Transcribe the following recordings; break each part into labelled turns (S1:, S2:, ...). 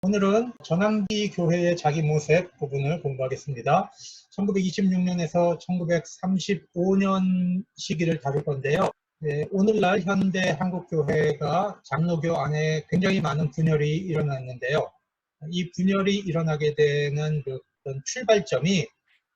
S1: 오늘은 전환기 교회의 자기 모색 부분을 공부하겠습니다. 1926년에서 1935년 시기를 다룰 건데요. 오늘날 현대 한국교회가 장로교 안에 굉장히 많은 분열이 일어났는데요. 이 분열이 일어나게 되는 어떤 출발점이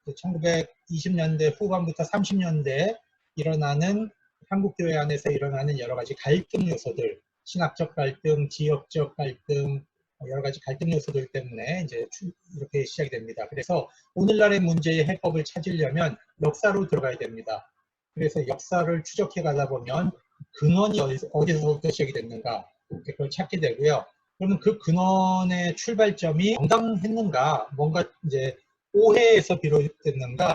S1: 1920년대 후반부터 30년대 일어나는 한국교회 안에서 일어나는 여러 가지 갈등 요소들, 신학적 갈등, 지역적 갈등, 여러 가지 갈등 요소들 때문에 이제 이렇게 시작이 됩니다. 그래서 오늘날의 문제의 해법을 찾으려면 역사로 들어가야 됩니다. 그래서 역사를 추적해 가다 보면 근원이 어디서부터 시작이 됐는가 그걸 찾게 되고요. 그러면 그 근원의 출발점이 정당했는가, 뭔가 이제 오해에서 비롯됐는가,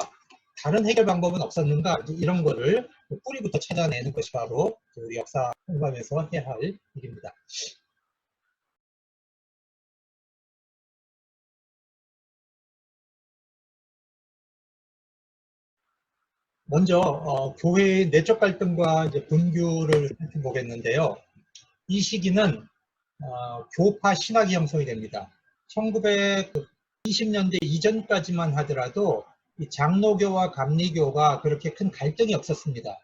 S1: 다른 해결 방법은 없었는가, 이런 거를 뿌리부터 찾아내는 것이 바로 우리 역사 공부하면서 해야 할 일입니다. 먼저 교회의 내적 갈등과 이제 분규를 살펴보겠는데요. 이 시기는 교파 신학이 형성이 됩니다. 1920년대 이전까지만 하더라도 이 장로교와 감리교가 그렇게 큰 갈등이 없었습니다.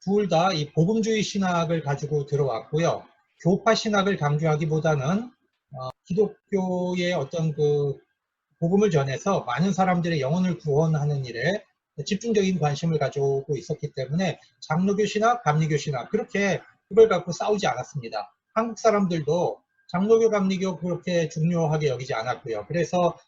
S1: 둘 다 이 복음주의 신학을 가지고 들어왔고요. 교파 신학을 강조하기보다는 기독교의 어떤 그 복음을 전해서 많은 사람들의 영혼을 구원하는 일에 집중적인 관심을 가지고 있었기 때문에 장로교 신학, 감리교 신학 그렇게 그걸 갖고 싸우지 않았습니다. 한국 사람들도 장로교, 감리교 그렇게 중요하게 여기지 않았고요. 그래서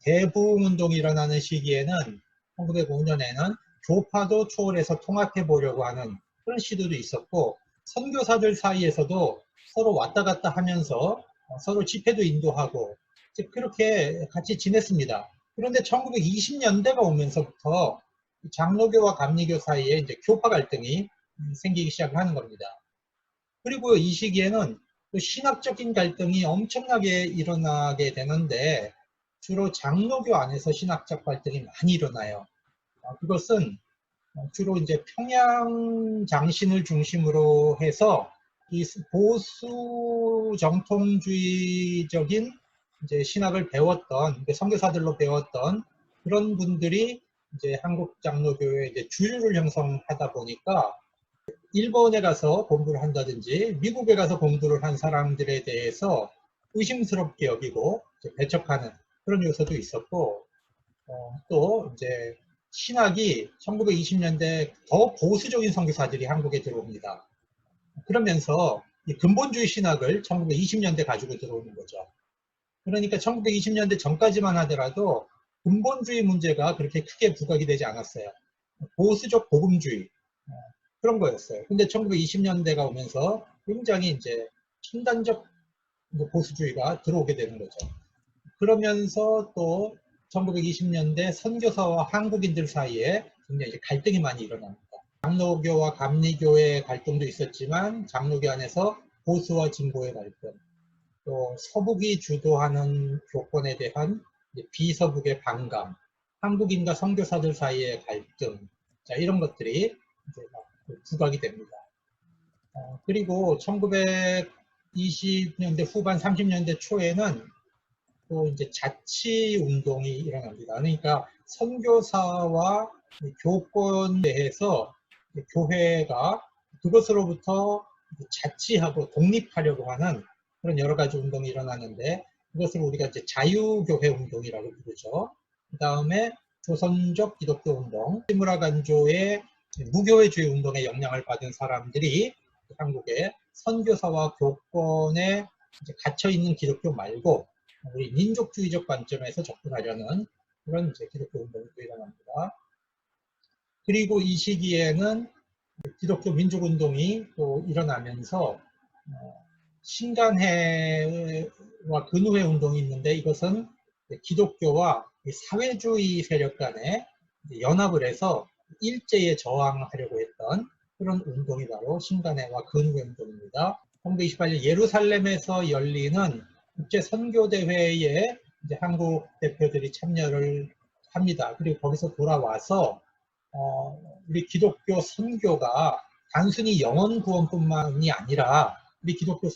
S1: 대부흥 운동이 일어나는 시기에는 1905년에는 교파도 초월해서 통합해 보려고 하는 그런 시도도 있었고, 선교사들 사이에서도 서로 왔다 갔다 하면서 서로 집회도 인도하고 그렇게 같이 지냈습니다. 그런데 1920년대가 오면서부터 장로교와 감리교 사이에 이제 교파 갈등이 생기기 시작하는 겁니다. 그리고 이 시기에는 또 신학적인 갈등이 엄청나게 일어나게 되는데 주로 장로교 안에서 신학적 갈등이 많이 일어나요. 그것은 주로 이제 평양 장신을 중심으로 해서 이 보수 정통주의적인 이제 신학을 배웠던 선교사들로 배웠던 그런 분들이 이제 한국 장로교의 이제 주류를 형성하다 보니까 일본에 가서 공부를 한다든지 미국에 가서 공부를 한 사람들에 대해서 의심스럽게 여기고 배척하는 그런 요소도 있었고, 또 이제 신학이 1920년대 더 보수적인 선교사들이 한국에 들어옵니다. 그러면서 이 근본주의 신학을 1920년대 가지고 들어오는 거죠. 그러니까 1920년대 전까지만 하더라도 근본주의 문제가 그렇게 크게 부각이 되지 않았어요. 보수적 복음주의 그런 거였어요. 근데 1920년대가 오면서 굉장히 이제 첨단적 보수주의가 들어오게 되는 거죠. 그러면서 또 1920년대 선교사와 한국인들 사이에 굉장히 이제 갈등이 많이 일어납니다. 장로교와 감리교의 갈등도 있었지만 장로교 안에서 보수와 진보의 갈등, 또 서북이 주도하는 교권에 대한 비서북의 반감, 한국인과 선교사들 사이의 갈등, 자, 이런 것들이 이제 막 부각이 됩니다. 그리고 1920년대 후반 30년대 초에는 또 이제 자치 운동이 일어납니다. 그러니까 선교사와 교권에 대해서 교회가 그것으로부터 자치하고 독립하려고 하는 그런 여러 가지 운동이 일어나는데, 그것을 우리가 이제 자유교회 운동이라고 부르죠. 그 다음에 조선족 기독교 운동, 시무라 간조의 무교회주의 운동에 영향을 받은 사람들이 한국의 선교사와 교권에 갇혀 있는 기독교 말고 우리 민족주의적 관점에서 접근하려는 그런 이제 기독교 운동이 또 일어납니다. 그리고 이 시기에는 기독교 민족운동이 또 일어나면서 신간회와 근후회 운동이 있는데, 이것은 기독교와 사회주의 세력 간에 연합을 해서 일제에 저항하려고 했던 그런 운동이 바로 신간회와 근후회 운동입니다. 1928년 예루살렘에서 열리는 국제선교대회에 이제 한국 대표들이 참여를 합니다. 그리고 거기서 돌아와서 우리 기독교 선교가 단순히 영혼 구원뿐만이 아니라 우리 기독교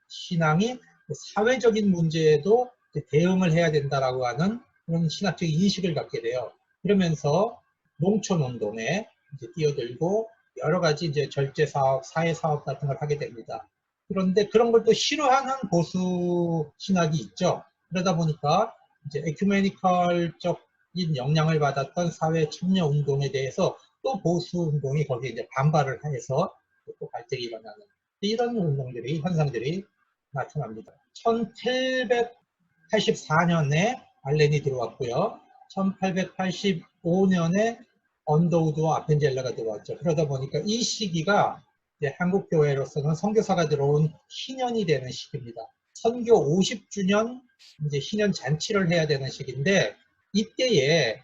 S1: 신앙이 사회적인 문제에도 대응을 해야 된다라고 하는 그런 신학적 인식을 갖게 돼요. 그러면서 농촌 운동에 이제 뛰어들고 여러 가지 이제 절제 사업, 사회 사업 같은 걸 하게 됩니다. 그런데 그런 걸 또 싫어하는 보수 신학이 있죠. 그러다 보니까 이제 에큐메니컬적인 영향을 받았던 사회 참여 운동에 대해서 또 보수 운동이 거기에 이제 반발을 해서 또 갈등이 일어나는 이런 운동들이 현상들이 나타납니다. 1884년에 알렌이 들어왔고요. 1885년에 언더우드와 아펜젤러가 들어왔죠. 그러다 보니까 이 시기가 이제 한국 교회로서는 선교사가 들어온 희년이 되는 시기입니다. 선교 50주년 이제 희년 잔치를 해야 되는 시기인데 이때에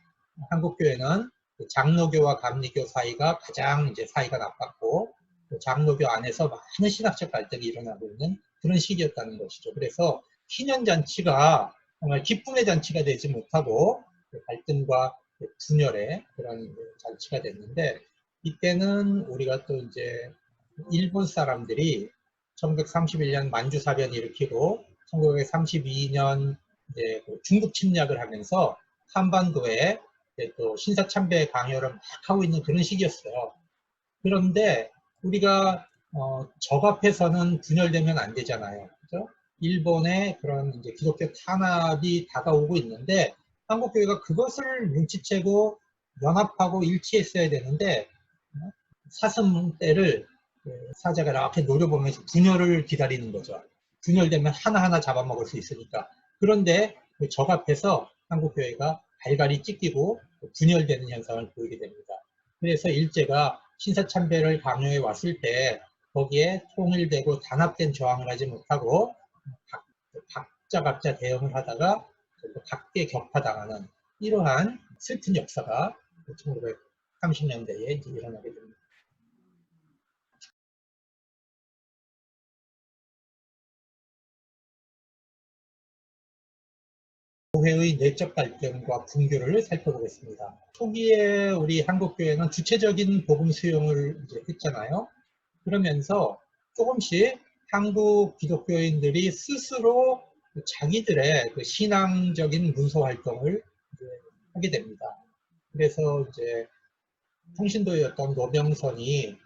S1: 한국 교회는 장로교와 감리교 사이가 가장 이제 사이가 나빴고 장로교 안에서 많은 신학적 갈등이 일어나고 있는 그런 시기였다는 것이죠. 그래서 희년 잔치가 정말 기쁨의 잔치가 되지 못하고 갈등과 분열의 그런 잔치가 됐는데 이때는 우리가 또 이제 일본 사람들이 1931년 만주사변을 일으키고 1932년 이제 중국 침략을 하면서 한반도에 또 신사참배 강요를 막 하고 있는 그런 시기였어요. 그런데 우리가 적 앞에서는 분열되면 안 되잖아요. 그죠? 일본의 그런 이제 기독교 탄압이 다가오고 있는데 한국 교회가 그것을 눈치채고 연합하고 일치했어야 되는데 사슴떼를 사자가 이렇게 노려보면서 분열을 기다리는 거죠. 분열되면 하나하나 잡아먹을 수 있으니까. 그런데 적 앞에서 한국 교회가 갈갈이 찢기고 분열되는 현상을 보이게 됩니다. 그래서 일제가 신사참배를 강요해 왔을 때 거기에 통일되고 단합된 저항을 하지 못하고 각자 대응을 하다가 각계 격파당하는 이러한 슬픈 역사가 1930년대에 이제 일어나게 됩니다. 교회의 내적 갈등과 분교를 살펴보겠습니다. 초기에 우리 한국교회는 주체적인 복음 수용을 이제 했잖아요. 그러면서 조금씩 한국 기독교인들이 스스로 자기들의 그 신앙적인 문서 활동을 이제 하게 됩니다. 그래서 이제 통신도였던 노병선이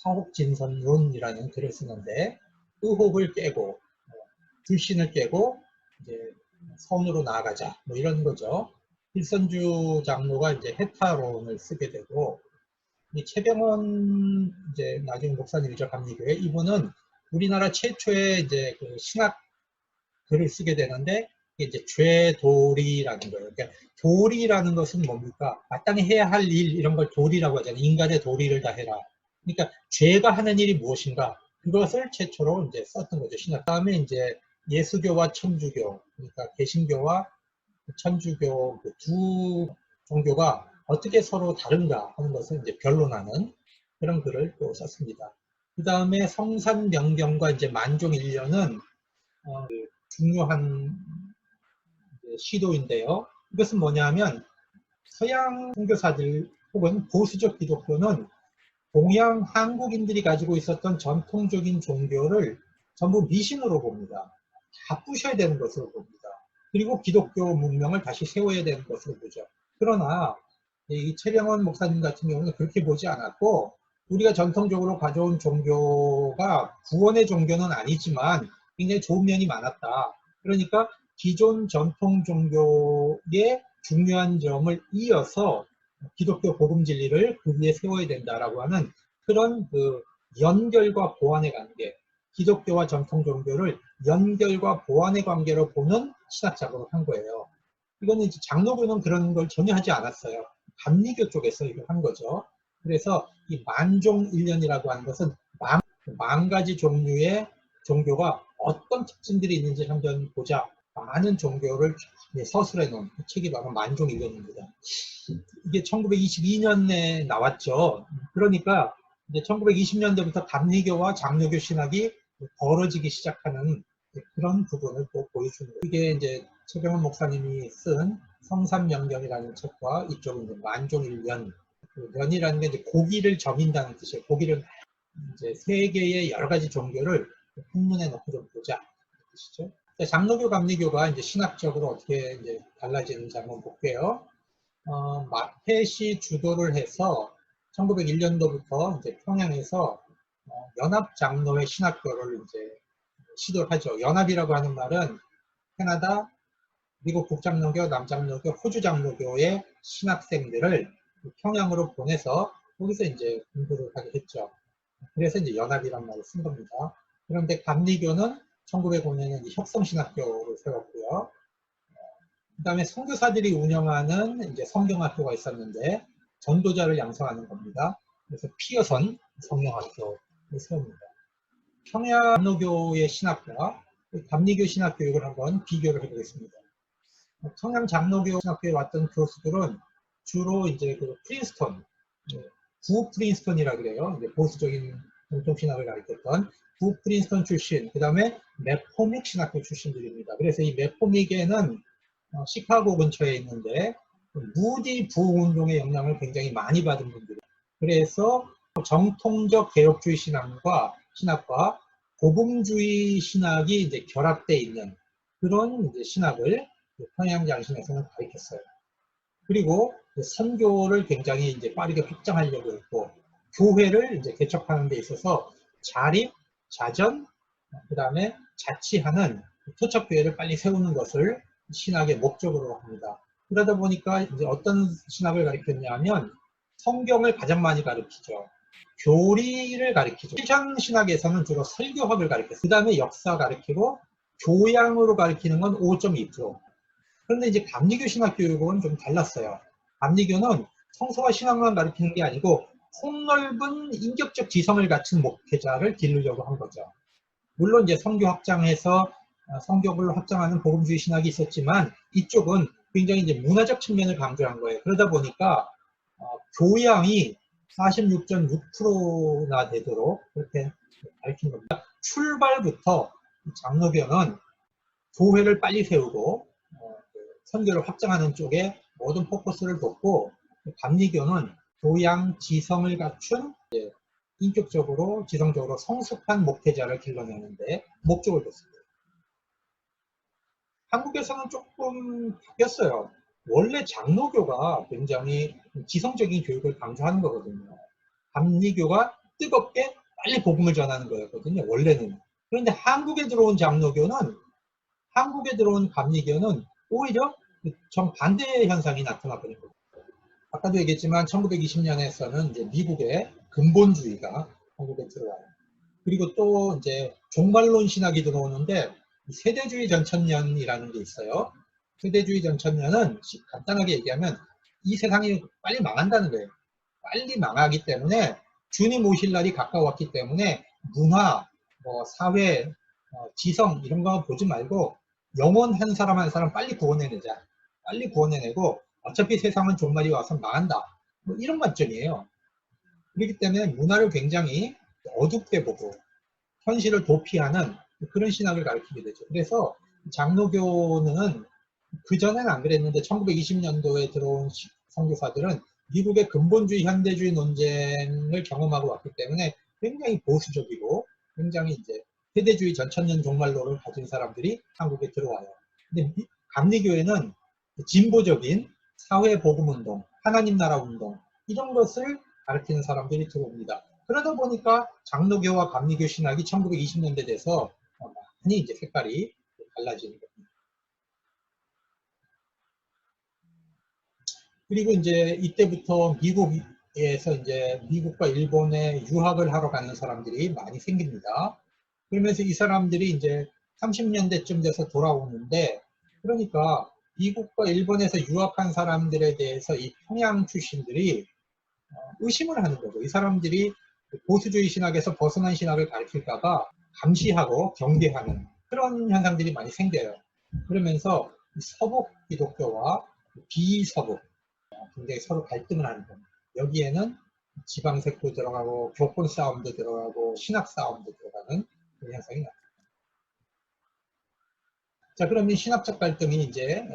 S1: 화옥진선론이라는 글을 쓰는데 의혹을 깨고 불신을 깨고 이제 선으로 나아가자 뭐 이런 거죠. 일선주 장로가 이제 해타론을 쓰게 되고 이 최병원 이제 나중에 목사님이죠. 감리교회 이분은 우리나라 최초의 이제 그 신학 글을 쓰게 되는데 이제 죄도리라는 거예요. 그러니까 도리라는 것은 뭡니까? 마땅히 해야 할 일 이런 걸 도리라고 하잖아요. 인간의 도리를 다 해라. 그러니까 죄가 하는 일이 무엇인가? 그것을 최초로 이제 썼던 거죠. 신학. 다음에 이제 예수교와 천주교, 그러니까 개신교와 천주교 그 두 종교가 어떻게 서로 다른가 하는 것을 이제 변론하는 그런 글을 또 썼습니다. 그 다음에 성산명경과 이제 만종일련은 중요한 시도인데요. 이것은 뭐냐면 서양 선교사들 혹은 보수적 기독교는 동양 한국인들이 가지고 있었던 전통적인 종교를 전부 미신으로 봅니다. 다 부셔야 되는 것으로 봅니다. 그리고 기독교 문명을 다시 세워야 되는 것으로 보죠. 그러나 이 최병원 목사님 같은 경우는 그렇게 보지 않았고 우리가 전통적으로 가져온 종교가 구원의 종교는 아니지만 굉장히 좋은 면이 많았다. 그러니까 기존 전통 종교의 중요한 점을 이어서 기독교 복음 진리를 그 위에 세워야 된다라고 하는 그런 그 연결과 보완의 관계, 기독교와 전통 종교를 연결과 보완의 관계로 보는 신학 작업을 한 거예요. 이거는 이제 장로교는 그런 걸 전혀 하지 않았어요. 감리교 쪽에서 이걸 한 거죠. 그래서 이 만종일련이라고 하는 것은 만 가지 종류의 종교가 어떤 특징들이 있는지 한번 보자. 많은 종교를 서술해 놓은 책이 바로 만종일련입니다. 이게 1922년에 나왔죠. 그러니까 이제 1920년대부터 감리교와 장로교 신학이 벌어지기 시작하는 그런 부분을 또 보여주는 거예요. 이게 이제 최병원 목사님이 쓴 성삼명경이라는 책과 이쪽은 만종일련. 그 연이라는 게 이제 고기를 점인다는 뜻이에요. 고기를 이제 세계의 여러 가지 종교를 한눈에 넣고 좀 보자. 보시죠. 장로교, 감리교가 이제 신학적으로 어떻게 이제 달라지는지 한번 볼게요. 마펫이 주도를 해서 1901년도부터 이제 평양에서 연합 장로회 신학교를 이제 시도를 하죠. 연합이라고 하는 말은 캐나다, 미국 북장로교, 남장로교, 호주장로교의 신학생들을 평양으로 보내서 거기서 이제 공부를 하게 했죠. 그래서 이제 연합이란 말을 쓴 겁니다. 그런데 감리교는 1905년에 혁성신학교를 세웠고요. 그 다음에 선교사들이 운영하는 이제 성경학교가 있었는데 전도자를 양성하는 겁니다. 그래서 피어선 성경학교를 세웁니다. 평양 장로교의 신학과 감리교 신학 교육을 한번 비교를 해보겠습니다. 평양 장로교 신학교에 왔던 교수들은 주로 이제 그 프린스턴, 구 프린스턴이라 그래요. 이제 보수적인 정통신학을 가르쳤던 구 프린스턴 출신, 그 다음에 맥코믹 신학교 출신들입니다. 그래서 이 맥코믹에는 시카고 근처에 있는데 무디 부흥운동의 영향을 굉장히 많이 받은 분들이에요. 그래서 정통적 개혁주의 신학과 복음주의 신학이 이제 결합되어 있는 그런 이제 신학을 평양장신에서는 가르쳤어요. 그리고 선교를 굉장히 이제 빠르게 확장하려고 했고, 교회를 이제 개척하는 데 있어서 자립, 자전, 그 다음에 자치하는 토착교회를 빨리 세우는 것을 신학의 목적으로 합니다. 그러다 보니까 이제 어떤 신학을 가르쳤냐면 성경을 가장 많이 가르치죠. 교리를 가르치죠. 실천 신학에서는 주로 설교학을 가르쳤어요. 그 다음에 역사 가르치고 교양으로 가르치는 건 5.2%. 그런데 이제 감리교 신학 교육은 좀 달랐어요. 감리교는 성서와 신학만 가르치는 게 아니고 폭넓은 인격적 지성을 갖춘 목회자를 기르려고 한 거죠. 물론 이제 성교 확장해서 성격을 확장하는 복음주의 신학이 있었지만 이쪽은 굉장히 이제 문화적 측면을 강조한 거예요. 그러다 보니까 교양이 46.6%나 되도록 그렇게 가르친 겁니다. 출발부터 장로교는 교회를 빨리 세우고 선교를 확장하는 쪽에 모든 포커스를 뒀고, 감리교는 교양, 지성을 갖춘 인격적으로, 지성적으로 성숙한 목회자를 길러내는데 목적을 뒀습니다. 한국에서는 조금 바뀌었어요. 원래 장로교가 굉장히 지성적인 교육을 강조하는 거거든요. 감리교가 뜨겁게 빨리 복음을 전하는 거였거든요, 원래는. 그런데 한국에 들어온 감리교는 오히려 정반대의 현상이 나타나 버린 겁니다. 아까도 얘기했지만 1920년에서는 이제 미국의 근본주의가 한국에 들어와요. 그리고 또 이제 종말론 신학이 들어오는데 세대주의 전천년이라는 게 있어요. 세대주의 전천년은 간단하게 얘기하면 이 세상이 빨리 망한다는 거예요. 빨리 망하기 때문에 주님 오실 날이 가까웠기 때문에 문화, 사회, 지성 이런 거 보지 말고 영혼 한 사람 한 사람 빨리 구원해내자. 빨리 구원해내고 어차피 세상은 종말이 와서 망한다. 이런 관점이에요. 그렇기 때문에 문화를 굉장히 어둡게 보고 현실을 도피하는 그런 신학을 가르치게 되죠. 그래서 장로교는 그전에는 안 그랬는데 1920년도에 들어온 선교사들은 미국의 근본주의 현대주의 논쟁을 경험하고 왔기 때문에 굉장히 보수적이고 굉장히 이제 세대주의 전천년 종말론을 가진 사람들이 한국에 들어와요. 근데 감리교회는 진보적인 사회복음운동, 하나님 나라 운동 이런 것을 가르치는 사람들이 들어옵니다. 그러다 보니까 장로교와 감리교 신학이 1920년대 돼서 많이 이제 색깔이 달라지는 겁니다. 그리고 이제 이때부터 미국에서 이제 미국과 일본에 유학을 하러 가는 사람들이 많이 생깁니다. 그러면서 이 사람들이 이제 30년대쯤 돼서 돌아오는데, 그러니까 미국과 일본에서 유학한 사람들에 대해서 이 평양 출신들이 의심을 하는 거죠. 이 사람들이 보수주의 신학에서 벗어난 신학을 가르칠까봐 감시하고 경계하는 그런 현상들이 많이 생겨요. 그러면서 서북 기독교와 비서북 굉장히 서로 갈등을 하는 겁니다. 여기에는 지방색도 들어가고 교권 싸움도 들어가고 신학 싸움도 들어가는 그런 현상이 나타납니다. 자, 그러면 신학적 갈등이 이제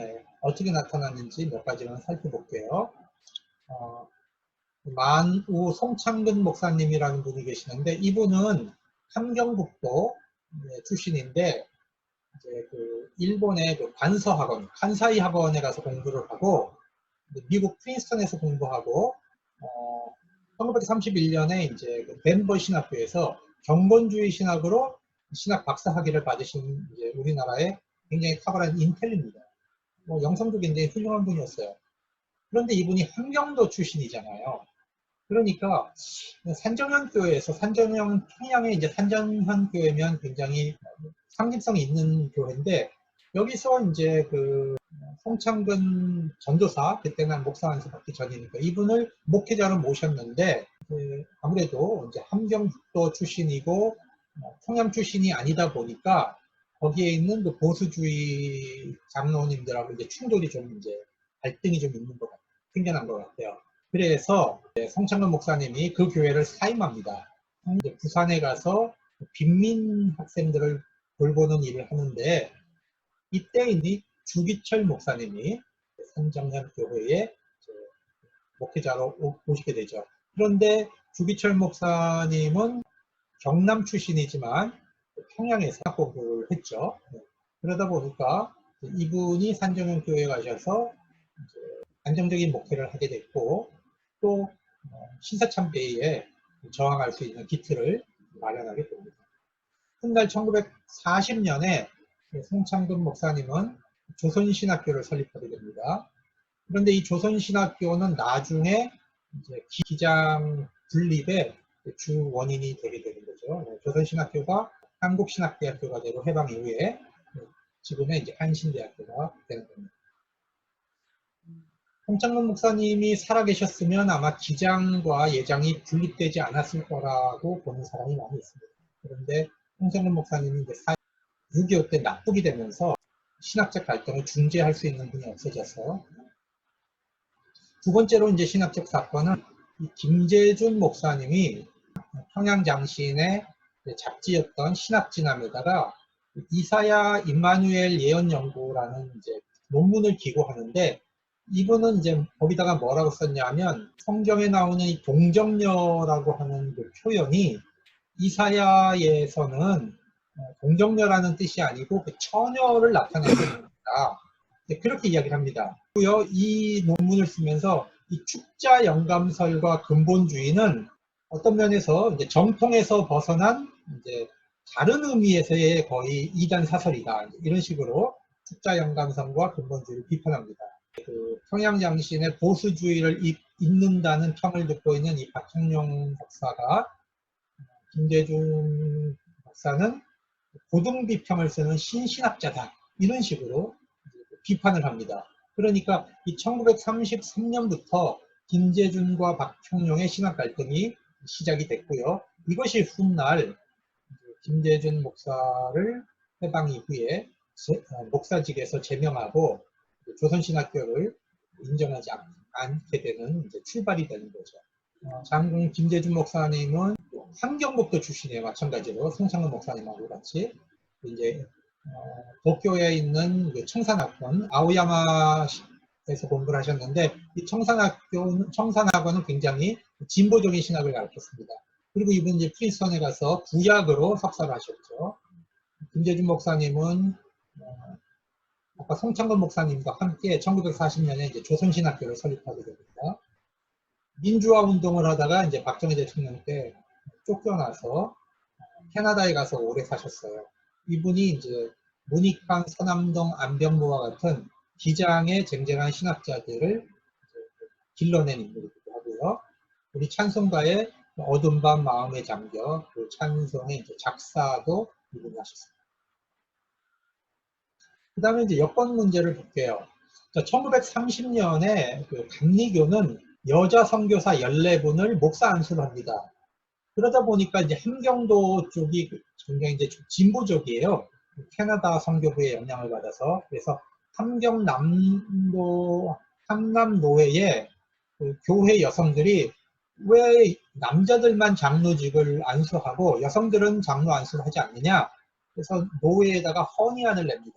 S1: 어떻게 나타났는지 몇 가지만 살펴볼게요. 만우 송창근 목사님이라는 분이 계시는데 이분은 함경북도 출신인데 이제 그 일본의 그 관서학원, 칸사이 학원에 가서 공부를 하고, 미국 프린스턴에서 공부하고, 1931년에 이제 그 덴버 신학교에서 경건주의 신학으로 신학 박사 학위를 받으신 이제 우리나라의 굉장히 탁월한 인텔리입니다. 영성도 굉장히 훌륭한 분이었어요. 그런데 이분이 함경도 출신이잖아요. 그러니까 산정현 교회에서 평양의 이제 산정현 교회면 굉장히 상징성이 있는 교회인데, 여기서 이제 그 송창근 전도사, 그때는 목사 안수 받기 전이니까 이분을 목회자로 모셨는데, 아무래도 이제 함경북도 출신이고 평양 출신이 아니다 보니까 거기에 있는 그 보수주의 장로님들하고 이제 충돌이 좀 이제 갈등이 좀 있는 것 같아요. 생겨난 것 같아요. 그래서 송창근 목사님이 그 교회를 사임합니다. 이제 부산에 가서 빈민 학생들을 돌보는 일을 하는데, 이때이니 주기철 목사님이 산정현 교회에 목회자로 오시게 되죠. 그런데 주기철 목사님은 경남 출신이지만 평양에서 공부를 했죠. 그러다 보니까 이분이 산정현 교회에 가셔서 안정적인 목회를 하게 됐고, 또 신사참배에 저항할 수 있는 기틀을 마련하게 됩니다. 훗날 1940년에 송창근 목사님은 조선신학교를 설립하게 됩니다. 그런데 이 조선신학교는 나중에 이제 기장 분립의 주 원인이 되게 되는 거죠. 조선신학교가 한국신학대학교가 되고 해방 이후에 지금의 이제 한신대학교가 되는 겁니다. 송창근 목사님이 살아계셨으면 아마 기장과 예장이 분립되지 않았을 거라고 보는 사람이 많이 있습니다. 그런데 송창근 목사님이 이제 6.25 때 납북이 되면서 신학적 갈등을 중재할 수 있는 분이 없어져서, 두 번째로 이제 신학적 사건은 김재준 목사님이 평양장신의 잡지였던 신학진함에다가 이사야 임마누엘 예언연구라는 이제 논문을 기고하는데, 이분은 이제 거기다가 뭐라고 썼냐면, 성경에 나오는 이 동정녀라고 하는 그 표현이 이사야에서는 동정녀라는 뜻이 아니고 그 처녀를 나타내는 겁니다. 그렇게 이야기를 합니다. 그리고요, 이 논문을 쓰면서 이 축자 영감설과 근본주의는 어떤 면에서 이제 정통에서 벗어난 이제 다른 의미에서의 거의 이단 사설이다, 이런 식으로 축자 영감설과 근본주의를 비판합니다. 그 평양장신의 보수주의를 잇는다는 평을 듣고 있는 이 박형룡 박사가, 김대중 박사는 고등비평을 쓰는 신신학자다, 이런 식으로 비판을 합니다. 그러니까 이 1933년부터 김재준과 박형룡의 신학 갈등이 시작이 됐고요. 이것이 훗날 김재준 목사를 해방 이후에 목사직에서 제명하고 조선신학교를 인정하지 않게 되는 이제 출발이 되는 거죠. 장군 김재준 목사님은 함경북도 출신이에요. 마찬가지로 송창근 목사님하고 같이 이제 도쿄에 있는 그 청산학원 아오야마에서 공부를 하셨는데, 이 청산학원은 굉장히 진보적인 신학을 가르쳤습니다. 그리고 이분 이제 프린스턴에 가서 구약으로 석사를 하셨죠. 김재준 목사님은 아까 송창근 목사님과 함께 1940년에 이제 조선신학교를 설립하게 됩니다. 민주화 운동을 하다가 이제 박정희 대통령 때 쫓겨나서 캐나다에 가서 오래 사셨어요. 이분이 이제 문익환, 서남동, 안병무와 같은 기장의 쟁쟁한 신학자들을 길러낸 인물이기도 하고요. 우리 찬송가의 어둠 밤 마음에 잠겨, 그 찬송의 이제 작사도 이분이 하셨습니다. 그 다음에 이제 여권 문제를 볼게요. 1930년에 그 감리교는 여자 선교사 14분을 목사 안수를 합니다. 그러다 보니까 이제 함경도 쪽이 굉장히 이제 진보적이에요. 캐나다 선교부의 영향을 받아서. 그래서 함남노회에 그 교회 여성들이 왜 남자들만 장로직을 안수하고 여성들은 장로 안수를 하지 않느냐. 그래서 노회에다가 헌의안을 냅니다.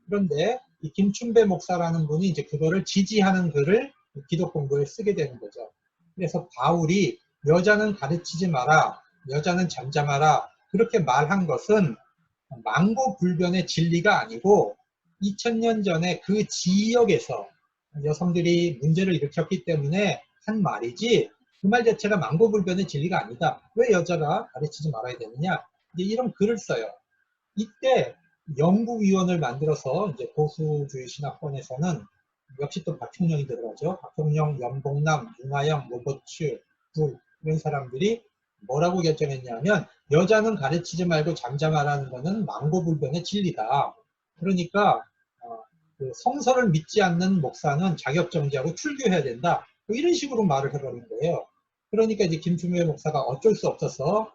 S1: 그런데 이 김춘배 목사라는 분이 이제 그거를 지지하는 글을 기독공부에 쓰게 되는 거죠. 그래서 바울이 여자는 가르치지 마라, 여자는 잠잠하라, 그렇게 말한 것은 망고불변의 진리가 아니고 2000년 전에 그 지역에서 여성들이 문제를 일으켰기 때문에 한 말이지 그 말 자체가 망고불변의 진리가 아니다. 왜 여자가 가르치지 말아야 되느냐? 이제 이런 글을 써요. 이때 연구위원을 만들어서 이제 보수주의 신학권에서는 역시 또 박형령이 들어가죠. 박형령, 연봉남, 윤하영, 로버츠, 불 이런 사람들이 뭐라고 결정했냐면 여자는 가르치지 말고 잠잠하라는 것은 망고불변의 진리다. 그러니까 그 성서를 믿지 않는 목사는 자격정지하고 출교해야 된다. 뭐 이런 식으로 말을 해버린 거예요. 그러니까 이제 김충배 목사가 어쩔 수 없어서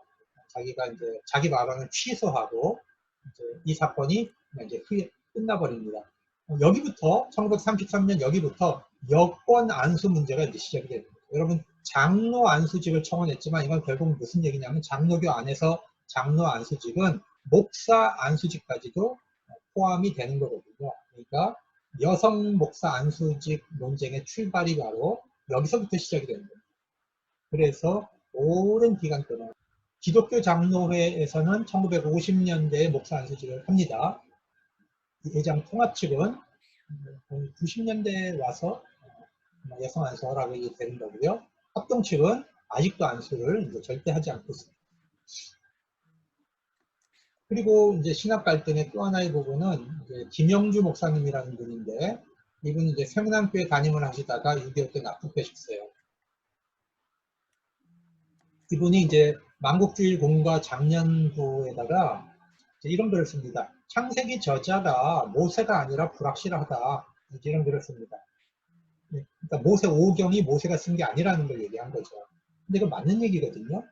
S1: 자기가 이제 자기 발언을 취소하고 이제 이 사건이 이제 끝나버립니다. 여기부터 1933년 여기부터 여권 안수 문제가 이제 시작이 됩니다. 여러분 장로 안수직을 청원했지만 이건 결국 무슨 얘기냐면 장로교 안에서 장로 안수직은 목사 안수직까지도 포함이 되는 거거든요. 그러니까 여성 목사 안수직 논쟁의 출발이 바로 여기서부터 시작이 되는 겁니다. 그래서 오랜 기간 동안 기독교 장로회에서는 1950년대에 목사 안수직을 합니다. 대장 통합 측은 90년대에 와서 여성 안수를 하게 되는 거고요. 합동 측은 아직도 안수를 이제 절대 하지 않고 있습니다. 그리고 이제 신학 갈등의 또 하나의 부분은 이제 김영주 목사님이라는 분인데 이분이 이제 성남교회 담임을 하시다가 6.25 때 납북되셨어요. 이분이 이제 만국주의 공과 장년부에다가 이런 글을 씁니다. 창세기 저자가 모세가 아니라 불확실하다. 이런 글을 씁니다. 그러니까 모세 5경이 모세가 쓴 게 아니라는 걸 얘기한 거죠. 근데 이거 맞는 얘기거든요.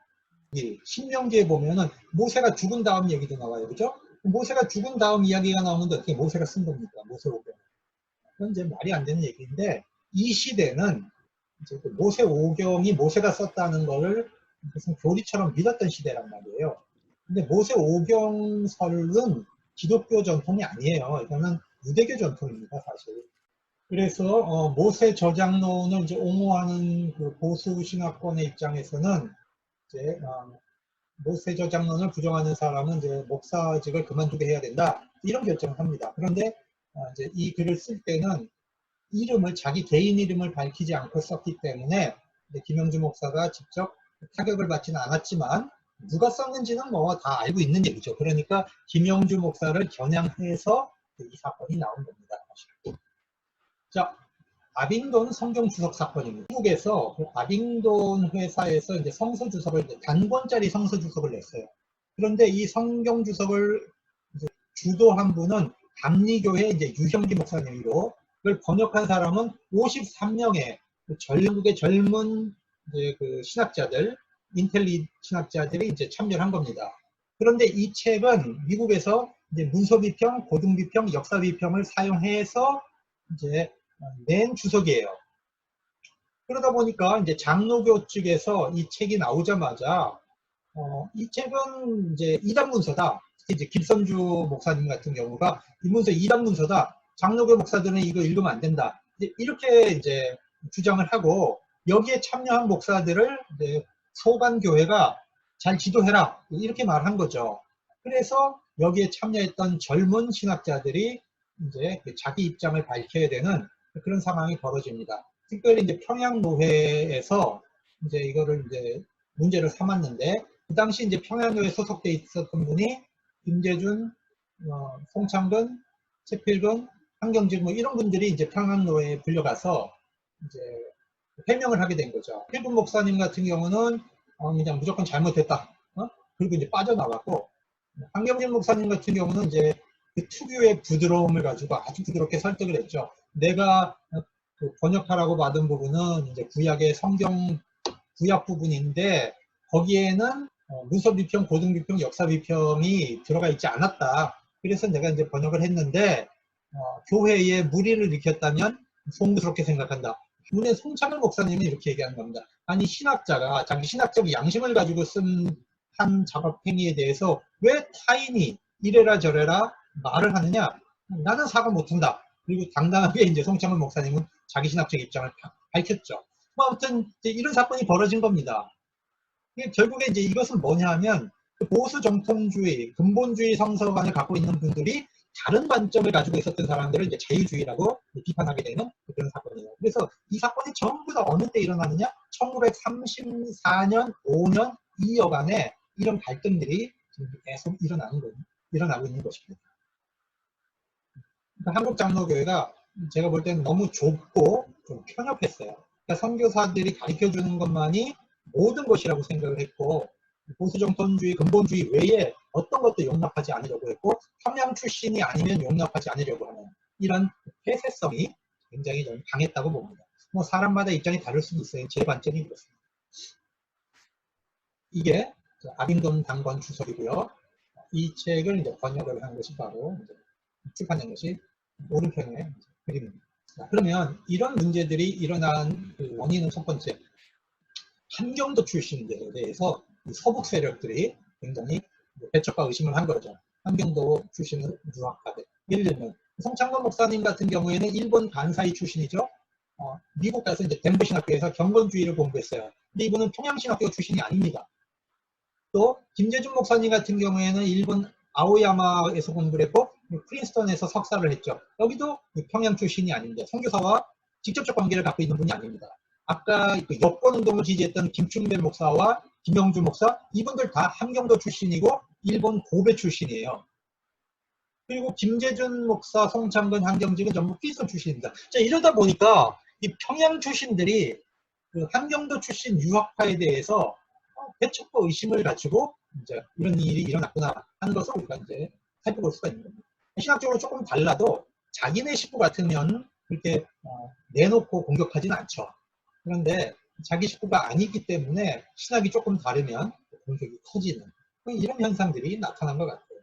S1: 신명기에 보면은 모세가 죽은 다음 얘기도 나와요. 그죠? 모세가 죽은 다음 이야기가 나오는데 어떻게 모세가 쓴 겁니까? 모세 5경. 그건 이제 말이 안 되는 얘기인데 이 시대는 이제 모세 5경이 모세가 썼다는 거를 무슨 교리처럼 믿었던 시대란 말이에요. 근데 모세 5경설은 기독교 전통이 아니에요. 이거는 유대교 전통입니다, 사실. 그래서 모세 저장론을 이제 옹호하는 그 보수 신학권의 입장에서는 이제 모세 저장론을 부정하는 사람은 이제 목사직을 그만두게 해야 된다 이런 결정을 합니다. 그런데 이제 이 글을 쓸 때는 이름을 자기 개인 이름을 밝히지 않고 썼기 때문에 김영주 목사가 직접 타격을 받지는 않았지만 누가 썼는지는 뭐 다 알고 있는 얘기죠. 그러니까 김영주 목사를 겨냥해서 이 사건이 나온 겁니다. 자, 아빙돈 성경 주석 사건입니다. 미국에서 그 아빙돈 회사에서 이제 성서 주석을 단권짜리 성서 주석을 냈어요. 그런데 이 성경 주석을 이제 주도한 분은 감리교회 이제 유형기 목사님이고 그걸 번역한 사람은 53명의 전국의 젊은 이제 그 신학자들, 인텔리 신학자들이 이제 참여를 한 겁니다. 그런데 이 책은 미국에서 이제 문서 비평, 고등 비평, 역사 비평을 사용해서 이제 낸 주석이에요. 그러다 보니까 이제 장로교 측에서 이 책이 나오자마자 이 책은 이제 이단 문서다. 특히 이제 김선주 목사님 같은 경우가 이 문서 이단 문서다. 장로교 목사들은 이거 읽으면 안 된다. 이렇게 이제 주장을 하고 여기에 참여한 목사들을 이제 소반 교회가 잘 지도해라 이렇게 말한 거죠. 그래서 여기에 참여했던 젊은 신학자들이 이제 자기 입장을 밝혀야 되는 그런 상황이 벌어집니다. 특별히 이제 평양노회에서 이제 이거를 이제 문제를 삼았는데 그 당시 이제 평양노회에 소속돼 있었던 분이 김재준, 송창근, 최필근, 한경직 뭐 이런 분들이 이제 평양노회에 불려가서 이제 해명을 하게 된 거죠. 필근 목사님 같은 경우는 그냥 무조건 잘못했다. 그리고 이제 빠져나왔고 한경직 목사님 같은 경우는 이제 그 특유의 부드러움을 가지고 아주 부드럽게 설득을 했죠. 내가 그 번역하라고 받은 부분은 이제 구약의 성경 구약 부분인데 거기에는 문서 비평, 고등 비평, 역사 비평이 들어가 있지 않았다. 그래서 내가 이제 번역을 했는데 교회에 무리를 일으켰다면 송구스럽게 생각한다. 문에 송창을 목사님은 이렇게 얘기하는 겁니다. 아니 신학자가 자기 신학적 양심을 가지고 쓴 한 작업 행위에 대해서 왜 타인이 이래라 저래라 말을 하느냐? 나는 사과 못한다. 그리고 당당하게 이제 송창을 목사님은 자기 신학적 입장을 밝혔죠. 뭐 아무튼 이제 이런 사건이 벌어진 겁니다. 결국에 이제 이것은 뭐냐 하면 그 보수 정통주의, 근본주의 성서관을 갖고 있는 분들이 다른 관점을 가지고 있었던 사람들을 이제 자유주의라고 비판하게 되는 그런 사건이에요. 그래서 이 사건이 전부 다 어느 때 일어나느냐? 1934년, 5년, 2여간에 이런 갈등들이 지금 계속 일어나고 있는 것입니다. 그러니까 한국 장로교회가 제가 볼 때는 너무 좁고 좀 편협했어요. 그러니까 선교사들이 가르쳐주는 것만이 모든 것이라고 생각을 했고, 보수정통주의, 근본주의 외에 어떤 것도 용납하지 않으려고 했고, 평양 출신이 아니면 용납하지 않으려고 하는 이런 폐쇄성이 굉장히 좀 강했다고 봅니다. 뭐 사람마다 입장이 다를 수도 있어요. 제 관점이 그렇습니다. 이게 아빙돈 당관 주석이고요. 이 책을 이제 번역을 한 것이 바로 출판한 것이 오른편의 그림입니다. 자, 그러면 이런 문제들이 일어난 그 원인은 첫 번째, 함경도 출신들에 대해서 서북 세력들이 굉장히 배척과 의심을 한 거죠. 함경도 출신의 유학가들. 예를 들면 성창건 목사님 같은 경우에는 일본 간사이 출신이죠. 미국 가서 이제 덴버 신학교에서 경건주의를 공부했어요. 근데 이분은 평양 신학교 출신이 아닙니다. 또 김재준 목사님 같은 경우에는 일본 아오야마에서 공부를 했고 프린스턴에서 석사를 했죠. 여기도 평양 출신이 아닌데 선교사와 직접적 관계를 갖고 있는 분이 아닙니다. 아까 그 여권운동을 지지했던 김충배 목사와 김영주 목사 이분들 다 함경도 출신이고 일본 고베 출신이에요. 그리고 김재준 목사, 송창근, 한경직은 전부 프린스턴 출신입니다. 자, 이러다 보니까 이 평양 출신들이 그 함경도 출신 유학파에 대해서 배척과 의심을 가지고 이제 이런 일이 일어났구나 하는 것을 우리가 이제 살펴볼 수가 있는 겁니다. 신학적으로 조금 달라도 자기네 식구 같으면 그렇게 내놓고 공격하지는 않죠. 그런데 자기 식구가 아니기 때문에 신학이 조금 다르면 공격이 커지는 이런 현상들이 나타난 것 같아요.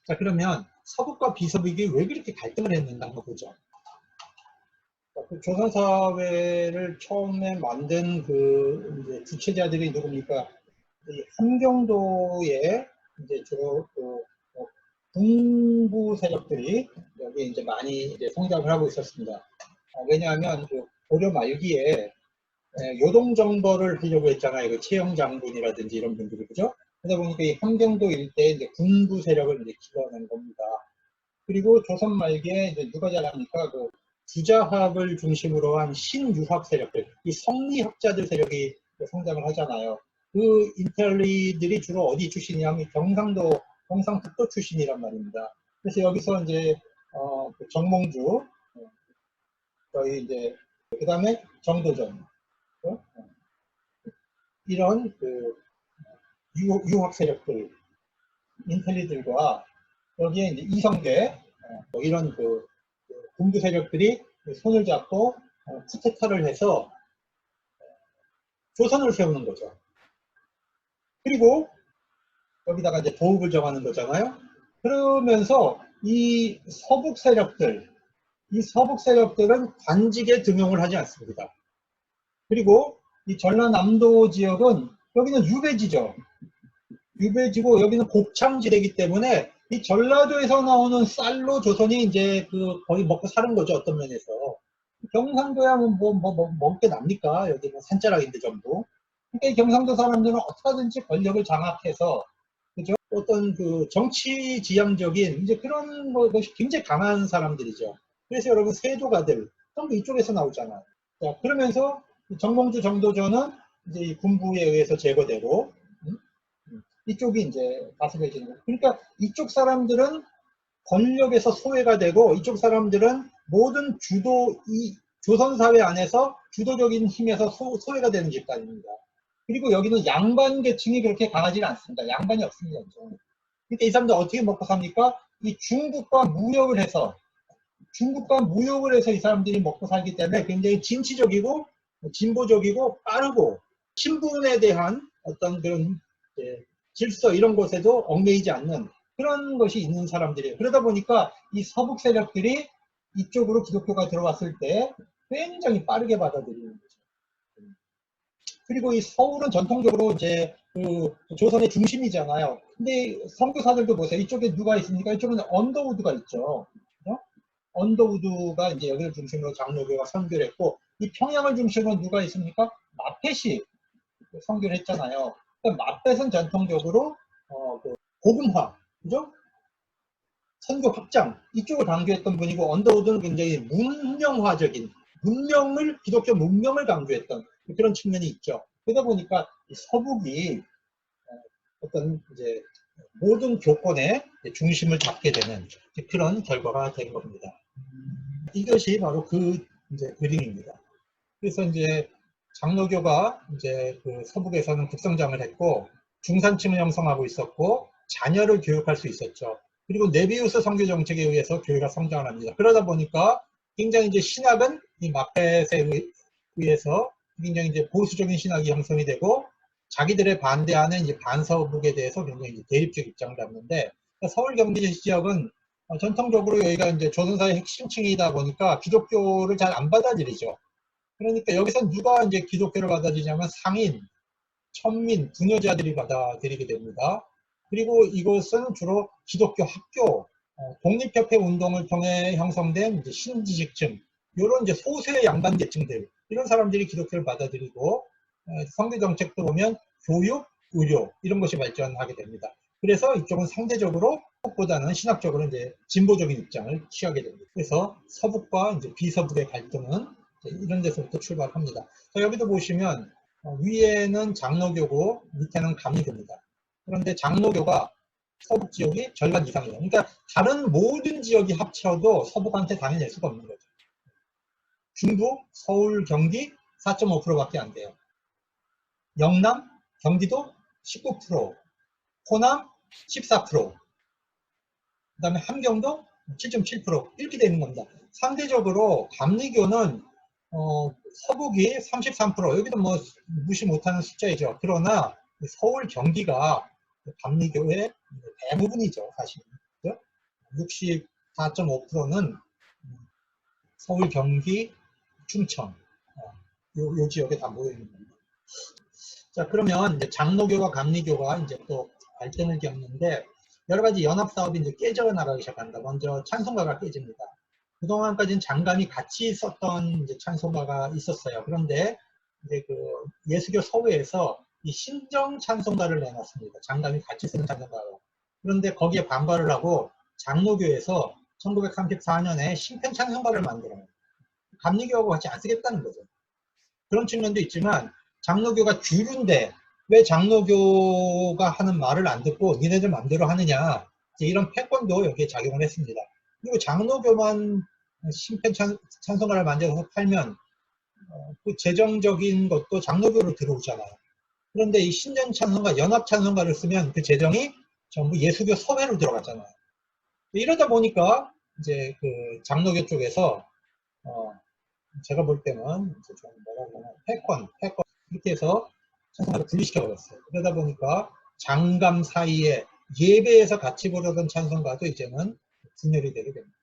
S1: 자, 그러면 서북과 비서북이 왜 그렇게 갈등을 했는가 한번 보죠. 조선 사회를 처음에 만든 그 이제 주체자들이 누굽니까? 함경도에 이제 주로 그 군부 세력들이 여기 이제 많이 이제 성장을 하고 있었습니다. 왜냐하면 그 고려 말기에 요동정벌을 하려고 했잖아요. 그 최영 장군이라든지 이런 분들이 그죠? 그러다 보니까 이 함경도 일대에 이제 군부 세력을 이제 키워낸 겁니다. 그리고 조선 말기에 이제 누가 잘합니까? 그 주자학을 중심으로 한 신유학 세력들, 이 성리학자들 세력이 성장을 하잖아요. 그 인텔리들이 주로 어디 출신이냐면 경상북도 출신이란 말입니다. 그래서 여기서 이제 그 정몽주, 저희 이제 그 다음에 정도전, 이런 그 유학 세력들, 인텔리들과 여기에 이제 이성계, 뭐 이런 그 군부 세력들이 손을 잡고 쿠데타를 해서 조선을 세우는 거죠. 그리고 여기다가 이제 도읍을 정하는 거잖아요. 그러면서 이 서북 세력들은 관직에 등용을 하지 않습니다. 그리고 이 전라남도 지역은 여기는 유배지죠. 유배지고 여기는 곡창지대이기 때문에 이 전라도에서 나오는 쌀로 조선이 이제 그 거의 먹고 사는 거죠. 어떤 면에서. 경상도야 먹을 게 납니까? 여기 뭐 산자락인데 전부. 그러니까 이 경상도 사람들은 어떻게든지 권력을 장악해서 그죠? 어떤 그 정치 지향적인 이제 그런 것이 굉장히 강한 사람들이죠. 그래서 여러분 세조가들 전부 이쪽에서 나오잖아요. 자, 그러면서 정몽주 정도전은 이제 이 군부에 의해서 제거되고 이쪽이 이제 다스려지는 거예요. 그러니까 이쪽 사람들은 권력에서 소외가 되고 이쪽 사람들은 모든 이 조선사회 안에서 주도적인 힘에서 소외가 되는 집단입니다. 그리고 여기는 양반 계층이 그렇게 강하지는 않습니다. 양반이 없습니다. 그러니까 이 사람들 어떻게 먹고 삽니까? 이 중국과 무역을 해서 이 사람들이 먹고 살기 때문에 굉장히 진취적이고 진보적이고 빠르고 신분에 대한 어떤 그런 질서 이런 것에도 얽매이지 않는 그런 것이 있는 사람들이에요. 그러다 보니까 이 서북 세력들이 이쪽으로 기독교가 들어왔을 때 굉장히 빠르게 받아들이는 거죠. 그리고 이 서울은 전통적으로 이제 그 조선의 중심이잖아요. 근데 선교사들도 보세요. 이쪽에 누가 있습니까? 이쪽은 언더우드가 있죠. 언더우드가 이제 여기를 중심으로 장로교가 선교를 했고, 이 평양을 중심으로 누가 있습니까? 마펫이 선교를 했잖아요. 마펫은 전통적으로 그 복음화, 그죠? 선교 확장 이쪽을 강조했던 분이고, 언더우드는 굉장히 문명화적인 문명을, 기독교 문명을 강조했던 그런 측면이 있죠. 그러다 보니까 이 서북이 어떤 이제 모든 교권의 중심을 잡게 되는 그런 결과가 된 겁니다. 이것이 바로 그 이제 그림입니다. 그래서 이제 장로교가 이제 그 서북에서는 국성장을 했고, 중산층을 형성하고 있었고, 자녀를 교육할 수 있었죠. 그리고 네비우스 선교 정책에 의해서 교회가 성장을 합니다. 그러다 보니까 굉장히 이제 신학은 이 마펫에 의해서 굉장히 이제 보수적인 신학이 형성이 되고, 자기들의 반대하는 이제 반서북에 대해서 굉장히 대립적 입장을 잡는데, 서울 경기 지역은 전통적으로 여기가 이제 조선사의 핵심층이다 보니까 기독교를 잘 안 받아들이죠. 그러니까 여기서 누가 이제 기독교를 받아들이냐면 상인, 천민, 부녀자들이 받아들이게 됩니다. 그리고 이것은 주로 기독교 학교, 독립협회 운동을 통해 형성된 이제 신지식층, 이런 이제 소수의 양반 계층들, 이런 사람들이 기독교를 받아들이고, 선교 정책도 보면 교육, 의료 이런 것이 발전하게 됩니다. 그래서 이쪽은 상대적으로 서북보다는 신학적으로 이제 진보적인 입장을 취하게 됩니다. 그래서 서북과 이제 비서북의 갈등은 이런 데서부터 출발합니다. 자, 여기도 보시면 위에는 장로교고 밑에는 감리교입니다. 그런데 장로교가 서북 지역이 절반 이상이에요. 그러니까 다른 모든 지역이 합쳐도 서북한테 당해낼 수가 없는 거죠. 중부, 서울, 경기 4.5%밖에 안 돼요. 영남, 경기도 19%, 호남 14%, 그 다음에 함경도 7.7% 이렇게 되는 겁니다. 상대적으로 감리교는 서북이 33%, 여기도 뭐 무시 못하는 숫자이죠. 그러나 서울 경기가 감리교의 대부분이죠, 사실. 64.5%는 서울 경기 충청 요 지역에 다 모여 있는 겁니다. 자, 그러면 이제 장로교와 감리교가 이제 또 발전을 겪는데, 여러 가지 연합 사업이 이제 깨져나가기 시작한다. 먼저 찬송가가 깨집니다. 그동안까지는 장감이 같이 썼던 이제 찬송가가 있었어요. 그런데 이제 그 예수교 서회에서 이 신정 찬송가를 내놨습니다. 장감이 같이 쓰는 찬송가로. 그런데 거기에 반발을 하고 장로교에서 1934년에 신편 찬송가를 만들어요. 감리교하고 같이 안 쓰겠다는 거죠. 그런 측면도 있지만 장로교가 주류인데 왜 장로교가 하는 말을 안 듣고 니네들 마음대로 하느냐, 이런 패권도 여기에 작용을 했습니다. 그리고 장로교만 신편 찬송가를 만들어서 팔면 그 재정적인 것도 장로교로 들어오잖아요. 그런데 이 신전 찬송가, 연합 찬송가를 쓰면 그 재정이 전부 예수교 서회로 들어갔잖아요. 이러다 보니까 이제 그 장로교 쪽에서 제가 볼 때는 좀 뭐라고 하나 패권 이렇게 해서 찬송가를 분리시켜 버렸어요. 그러다 보니까 장감 사이에 예배에서 같이 부르던 찬송가도 이제는 분열이 되게 됩니다.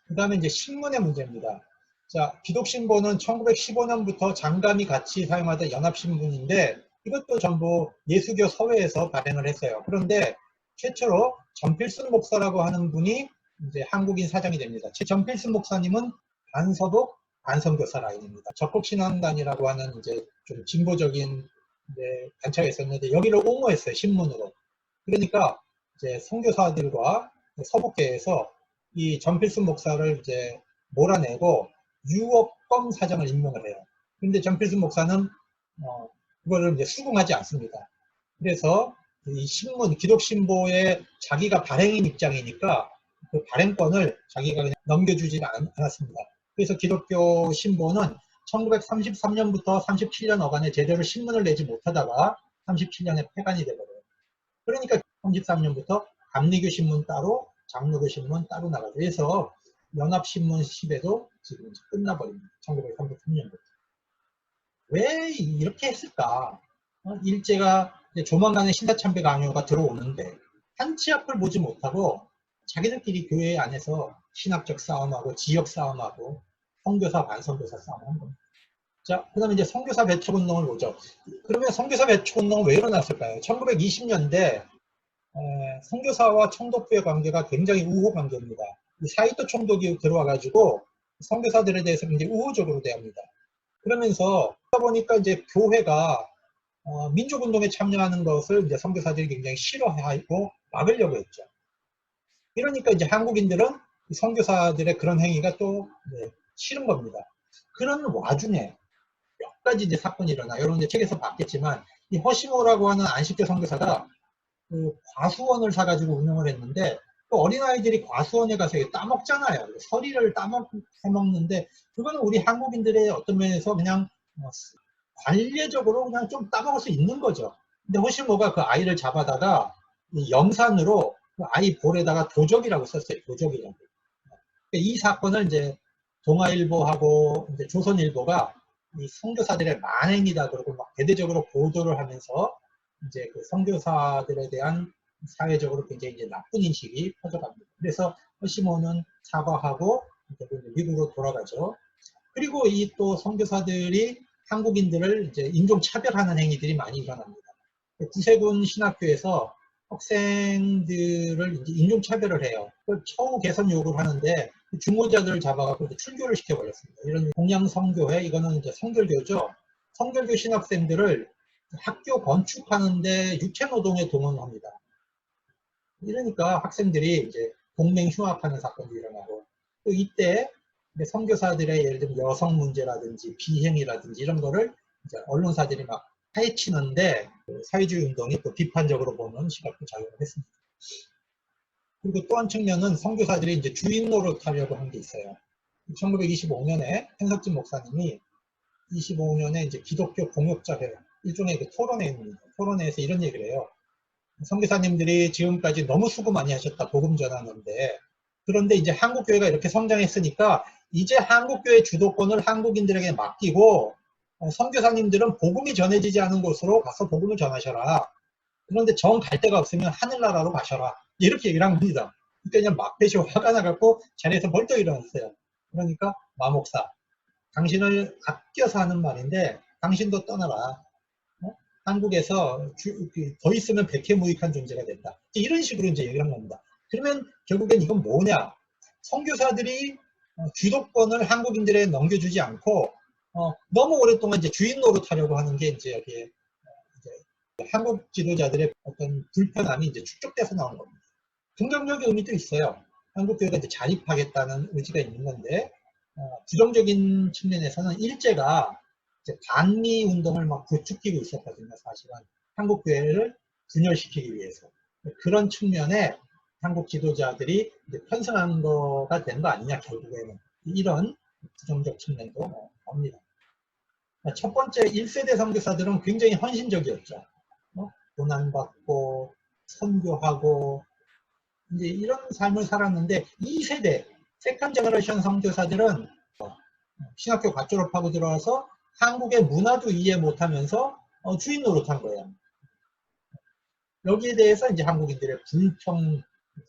S1: 그 다음에 이제 신문의 문제입니다. 자, 기독신보는 1915년부터 장감이 같이 사용하던 연합신문인데 이것도 전부 예수교 서회에서 발행을 했어요. 그런데 최초로 전필순 목사라고 하는 분이 이제 한국인 사장이 됩니다. 전필순 목사님은 반서북 반선교사 라인입니다. 적극신앙단이라고 하는 이제 좀 진보적인 이제 단체가 있었는데 여기를 옹호했어요, 신문으로. 그러니까 이제 선교사들과 서북계에서 이 전필순 목사를 이제 몰아내고 유업검 사장을 임명을 해요. 그런데 전필순 목사는 그거를 이제 수긍하지 않습니다. 그래서 이 신문, 기독신보에 자기가 발행인 입장이니까 그 발행권을 자기가 그냥 넘겨주지 않았습니다. 그래서 기독교 신보는 1933년부터 37년 어간에 제대로 신문을 내지 못하다가 37년에 폐간이 되거든요. 그러니까 33년부터 감리교 신문 따로, 장로교 신문 따로 나가죠. 그래서 연합신문 시대도 지금 끝나버립니다. 1933년부터. 왜 이렇게 했을까? 일제가 조만간에 신사참배 강요가 들어오는데 한 치 앞을 보지 못하고 자기들끼리 교회 안에서 신학적 싸움하고 지역 싸움하고 선교사 반선교사 싸움하는 겁니다. 자, 그 다음에 이제 선교사 배척 운동을 보죠. 그러면 선교사 배척 운동은 왜 일어났을까요? 1920년대 선교사와 총독부의 관계가 굉장히 우호 관계입니다. 사이토 총독이 들어와가지고 선교사들에 대해서 굉장히 우호적으로 대합니다. 그러면서 보니까 이제 교회가 민족운동에 참여하는 것을 이제 선교사들이 굉장히 싫어하고 막으려고 했죠. 이러니까 이제 한국인들은 선교사들의 그런 행위가 또 싫은 겁니다. 그런 와중에 몇 가지 이제 사건이 일어나. 여러분 이제 책에서 봤겠지만 이 허시모라고 하는 안식교 선교사가 그 과수원을 사가지고 운영을 했는데 그 어린아이들이 과수원에 가서 따먹잖아요. 서리를 따먹는데 그거는 우리 한국인들의 어떤 면에서 그냥 관례적으로 그냥 좀 따먹을 수 있는 거죠. 근데 허시모가 그 아이를 잡아다가 이 영산으로 그 아이 볼에다가 도적이라고 썼어요. 도적이라고. 이 사건을 이제 동아일보하고 이제 조선일보가 이 선교사들의 만행이다 그러고 막 대대적으로 보도를 하면서 이제 그 선교사들에 대한 사회적으로 굉장히 이제 나쁜 인식이 퍼져갑니다. 그래서 허시모는 사과하고 미국으로 돌아가죠. 그리고 이 또 선교사들이 한국인들을 이제 인종차별하는 행위들이 많이 일어납니다. 구세군 신학교에서 학생들을 이제 인종차별을 해요. 처우 개선 요구를 하는데 중고자들을 잡아갖고 출교를 시켜버렸습니다. 이런 공양성교회, 이거는 이제 성결교죠. 성결교 신학생들을 학교 건축하는데 육체노동에 동원합니다. 이러니까 학생들이 이제 동맹 흉악하는 사건도 일어나고 또 이때 선교사들의 예를 들면 여성 문제라든지 비행이라든지 이런 거를 이제 언론사들이 막 파헤치는데 사회주의 운동이 또 비판적으로 보는 시각도 작용을 했습니다. 그리고 또 한 측면은 선교사들이 이제 주인 노릇하려고 한 게 있어요. 1925년에 한석진 목사님이 25년에 이제 기독교 공역자회 일종의 그 토론회입니다. 토론회에서 이런 얘기를 해요. 선교사님들이 지금까지 너무 수고 많이 하셨다. 복음 전하는데. 그런데 이제 한국교회가 이렇게 성장했으니까 이제 한국교회 주도권을 한국인들에게 맡기고 선교사님들은 복음이 전해지지 않은 곳으로 가서 복음을 전하셔라. 그런데 정 갈 데가 없으면 하늘나라로 가셔라. 이렇게 얘기를 한 겁니다. 그러니까 그냥 막대시 화가 나갖고 자리에서 벌떡 일어났어요. 그러니까 마목사, 당신을 아껴서 하는 말인데 당신도 떠나라. 한국에서 더 있으면 백해무익한 존재가 된다. 이런 식으로 이제 얘기를 한 겁니다. 그러면 결국엔 이건 뭐냐? 선교사들이 주도권을 한국인들에게 넘겨주지 않고 너무 오랫동안 이제 주인 노릇하려고 하는 게 이제 여기에 이제 한국 지도자들의 어떤 불편함이 이제 축적돼서 나온 겁니다. 긍정적인 의미도 있어요. 한국교회가 이제 자립하겠다는 의지가 있는 건데 부정적인 측면에서는 일제가 이제 반미 운동을 막 부추기고 있었거든요. 사실은 한국교회를 분열시키기 위해서 그런 측면에 한국 지도자들이 이제 편승한 거가 된 거 아니냐 결국에는 이런 부정적 측면도 봅니다. 첫 번째 1세대 선교사들은 굉장히 헌신적이었죠. 고난받고 선교하고 이제 이런 삶을 살았는데 2세대 세컨 제너레이션 선교사들은 신학교 갓 졸업하고 들어와서 한국의 문화도 이해 못하면서 주인 노릇한 거예요. 여기에 대해서 이제 한국인들의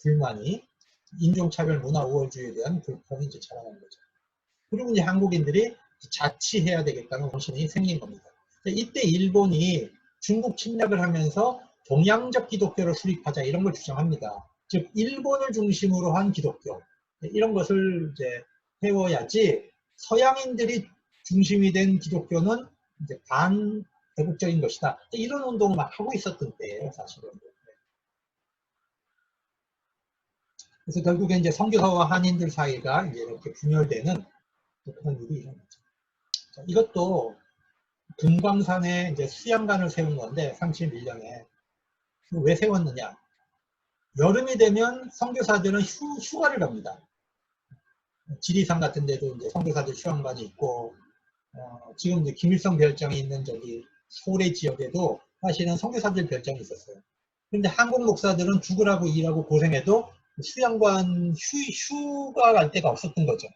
S1: 불만이 인종차별 문화 우월주의에 대한 불평이 이제 자라난 거죠. 그리고 이제 한국인들이 자치해야 되겠다는 정신이 생긴 겁니다. 이때 일본이 중국 침략을 하면서 동양적 기독교를 수립하자 이런 걸 주장합니다. 즉 일본을 중심으로 한 기독교 이런 것을 이제 세워야지 서양인들이 중심이 된 기독교는 이제 반대국적인 것이다. 이런 운동을 막 하고 있었던 때예요, 사실은. 그래서 결국에 이제 선교사와 한인들 사이가 이제 이렇게 분열되는 그런 일이 일어나죠. 이것도 금광산에 이제 수양관을 세운 건데 31년에 왜 세웠느냐? 여름이 되면 선교사들은 휴가를 갑니다. 지리산 같은 데도 이제 선교사들 휴양관이 있고 지금 이제 김일성 별장이 있는 저기 소래 지역에도 사실은 선교사들 별장이 있었어요. 그런데 한국 목사들은 죽으라고 일하고 고생해도 수양관 휴가 갈 데가 없었던 거죠.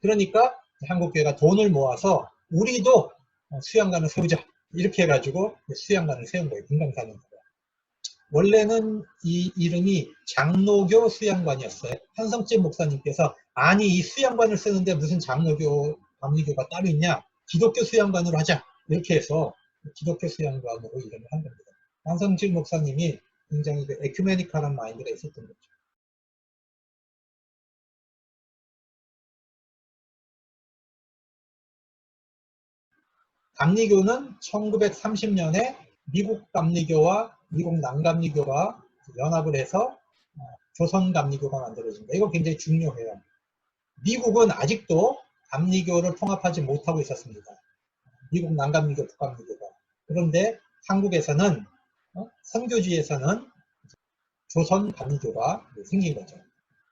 S1: 그러니까 한국교회가 돈을 모아서 우리도 수양관을 세우자 이렇게 해가지고 수양관을 세운 거예요. 금강산에서. 원래는 이 이름이 장로교 수양관이었어요. 한성재 목사님께서 아니 이 수양관을 쓰는데 무슨 장로교, 감리교가 따로 있냐? 기독교 수양관으로 하자 이렇게 해서 기독교 수양관으로 이름을 한 겁니다. 한성재 목사님이 굉장히 그 에큐메니컬한 마인드가 있었던 거죠. 감리교는 1930년에 미국 감리교와 미국 남감리교가 연합을 해서 조선 감리교가 만들어집니다. 이거 굉장히 중요해요. 미국은 아직도 감리교를 통합하지 못하고 있었습니다. 미국 남감리교, 북감리교가. 그런데 한국에서는 선교지에서는 조선 감리교가 생긴 거죠.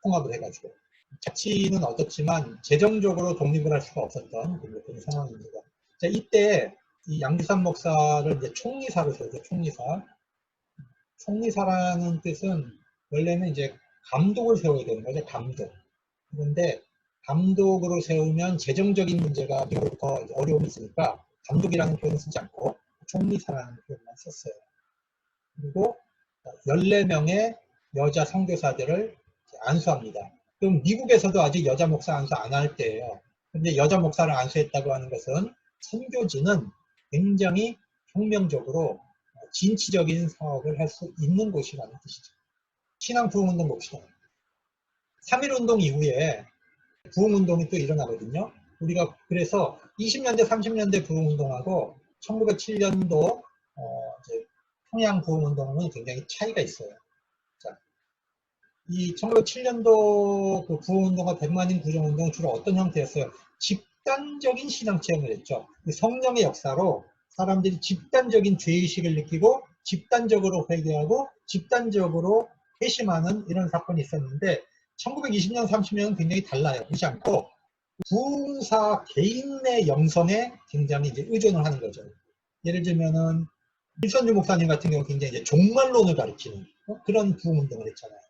S1: 통합을 해가지고. 자치는 얻었지만 재정적으로 독립을 할 수가 없었던 그런 상황입니다. 자, 이때 이 양규삼 목사를 이제 총리사로 세우죠. 총리사. 총리사라는 뜻은 원래는 이제 감독을 세워야 되는 거죠. 감독. 그런데 감독으로 세우면 재정적인 문제가 미국부터 어려움이 있으니까 감독이라는 표현을 쓰지 않고 총리사라는 표현만 썼어요. 그리고 14명의 여자 선교사들을 안수합니다. 그럼 미국에서도 아직 여자 목사 안수 안 할 때예요. 근데 여자 목사를 안수했다고 하는 것은 선교지는 굉장히 혁명적으로 진취적인 사업을 할 수 있는 곳이라는 뜻이죠. 신앙 부흥운동 봅시다. 3.1운동 이후에 부흥운동이 또 일어나거든요. 우리가 그래서 20년대, 30년대 부흥운동하고 1907년도 평양 부흥운동은 굉장히 차이가 있어요. 자, 이 1907년도 그 부흥운동과 백만인 구정운동은 주로 어떤 형태였어요? 집단적인 신앙체험을 했죠. 성령의 역사로 사람들이 집단적인 죄의식을 느끼고 집단적으로 회개하고 집단적으로 회심하는 이런 사건이 있었는데 1920년, 30년은 굉장히 달라요. 그렇지 않고 부흥사 개인의 영성에 굉장히 이제 의존을 하는 거죠. 예를 들면은 일선주 목사님 같은 경우 굉장히 이제 종말론을 가르치는 그런 부흥운동을 했잖아요.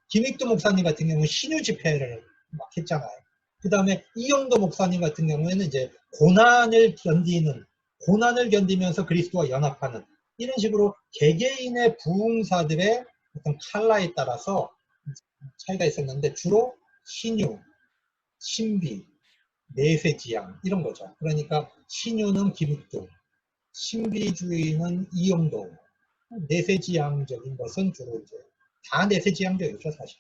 S1: 김익두 목사님 같은 경우는 신유 집회를 막 했잖아요. 그 다음에 이영도 목사님 같은 경우에는 이제 고난을 견디면서 그리스도와 연합하는 이런 식으로 개개인의 부흥사들의 어떤 칼라에 따라서 차이가 있었는데 주로 신유, 신비, 내세지향 이런 거죠. 그러니까 신유는 김익두, 신비주의는 이영도, 내세지향적인 것은 주로 이제 다 내세지향적이죠, 사실.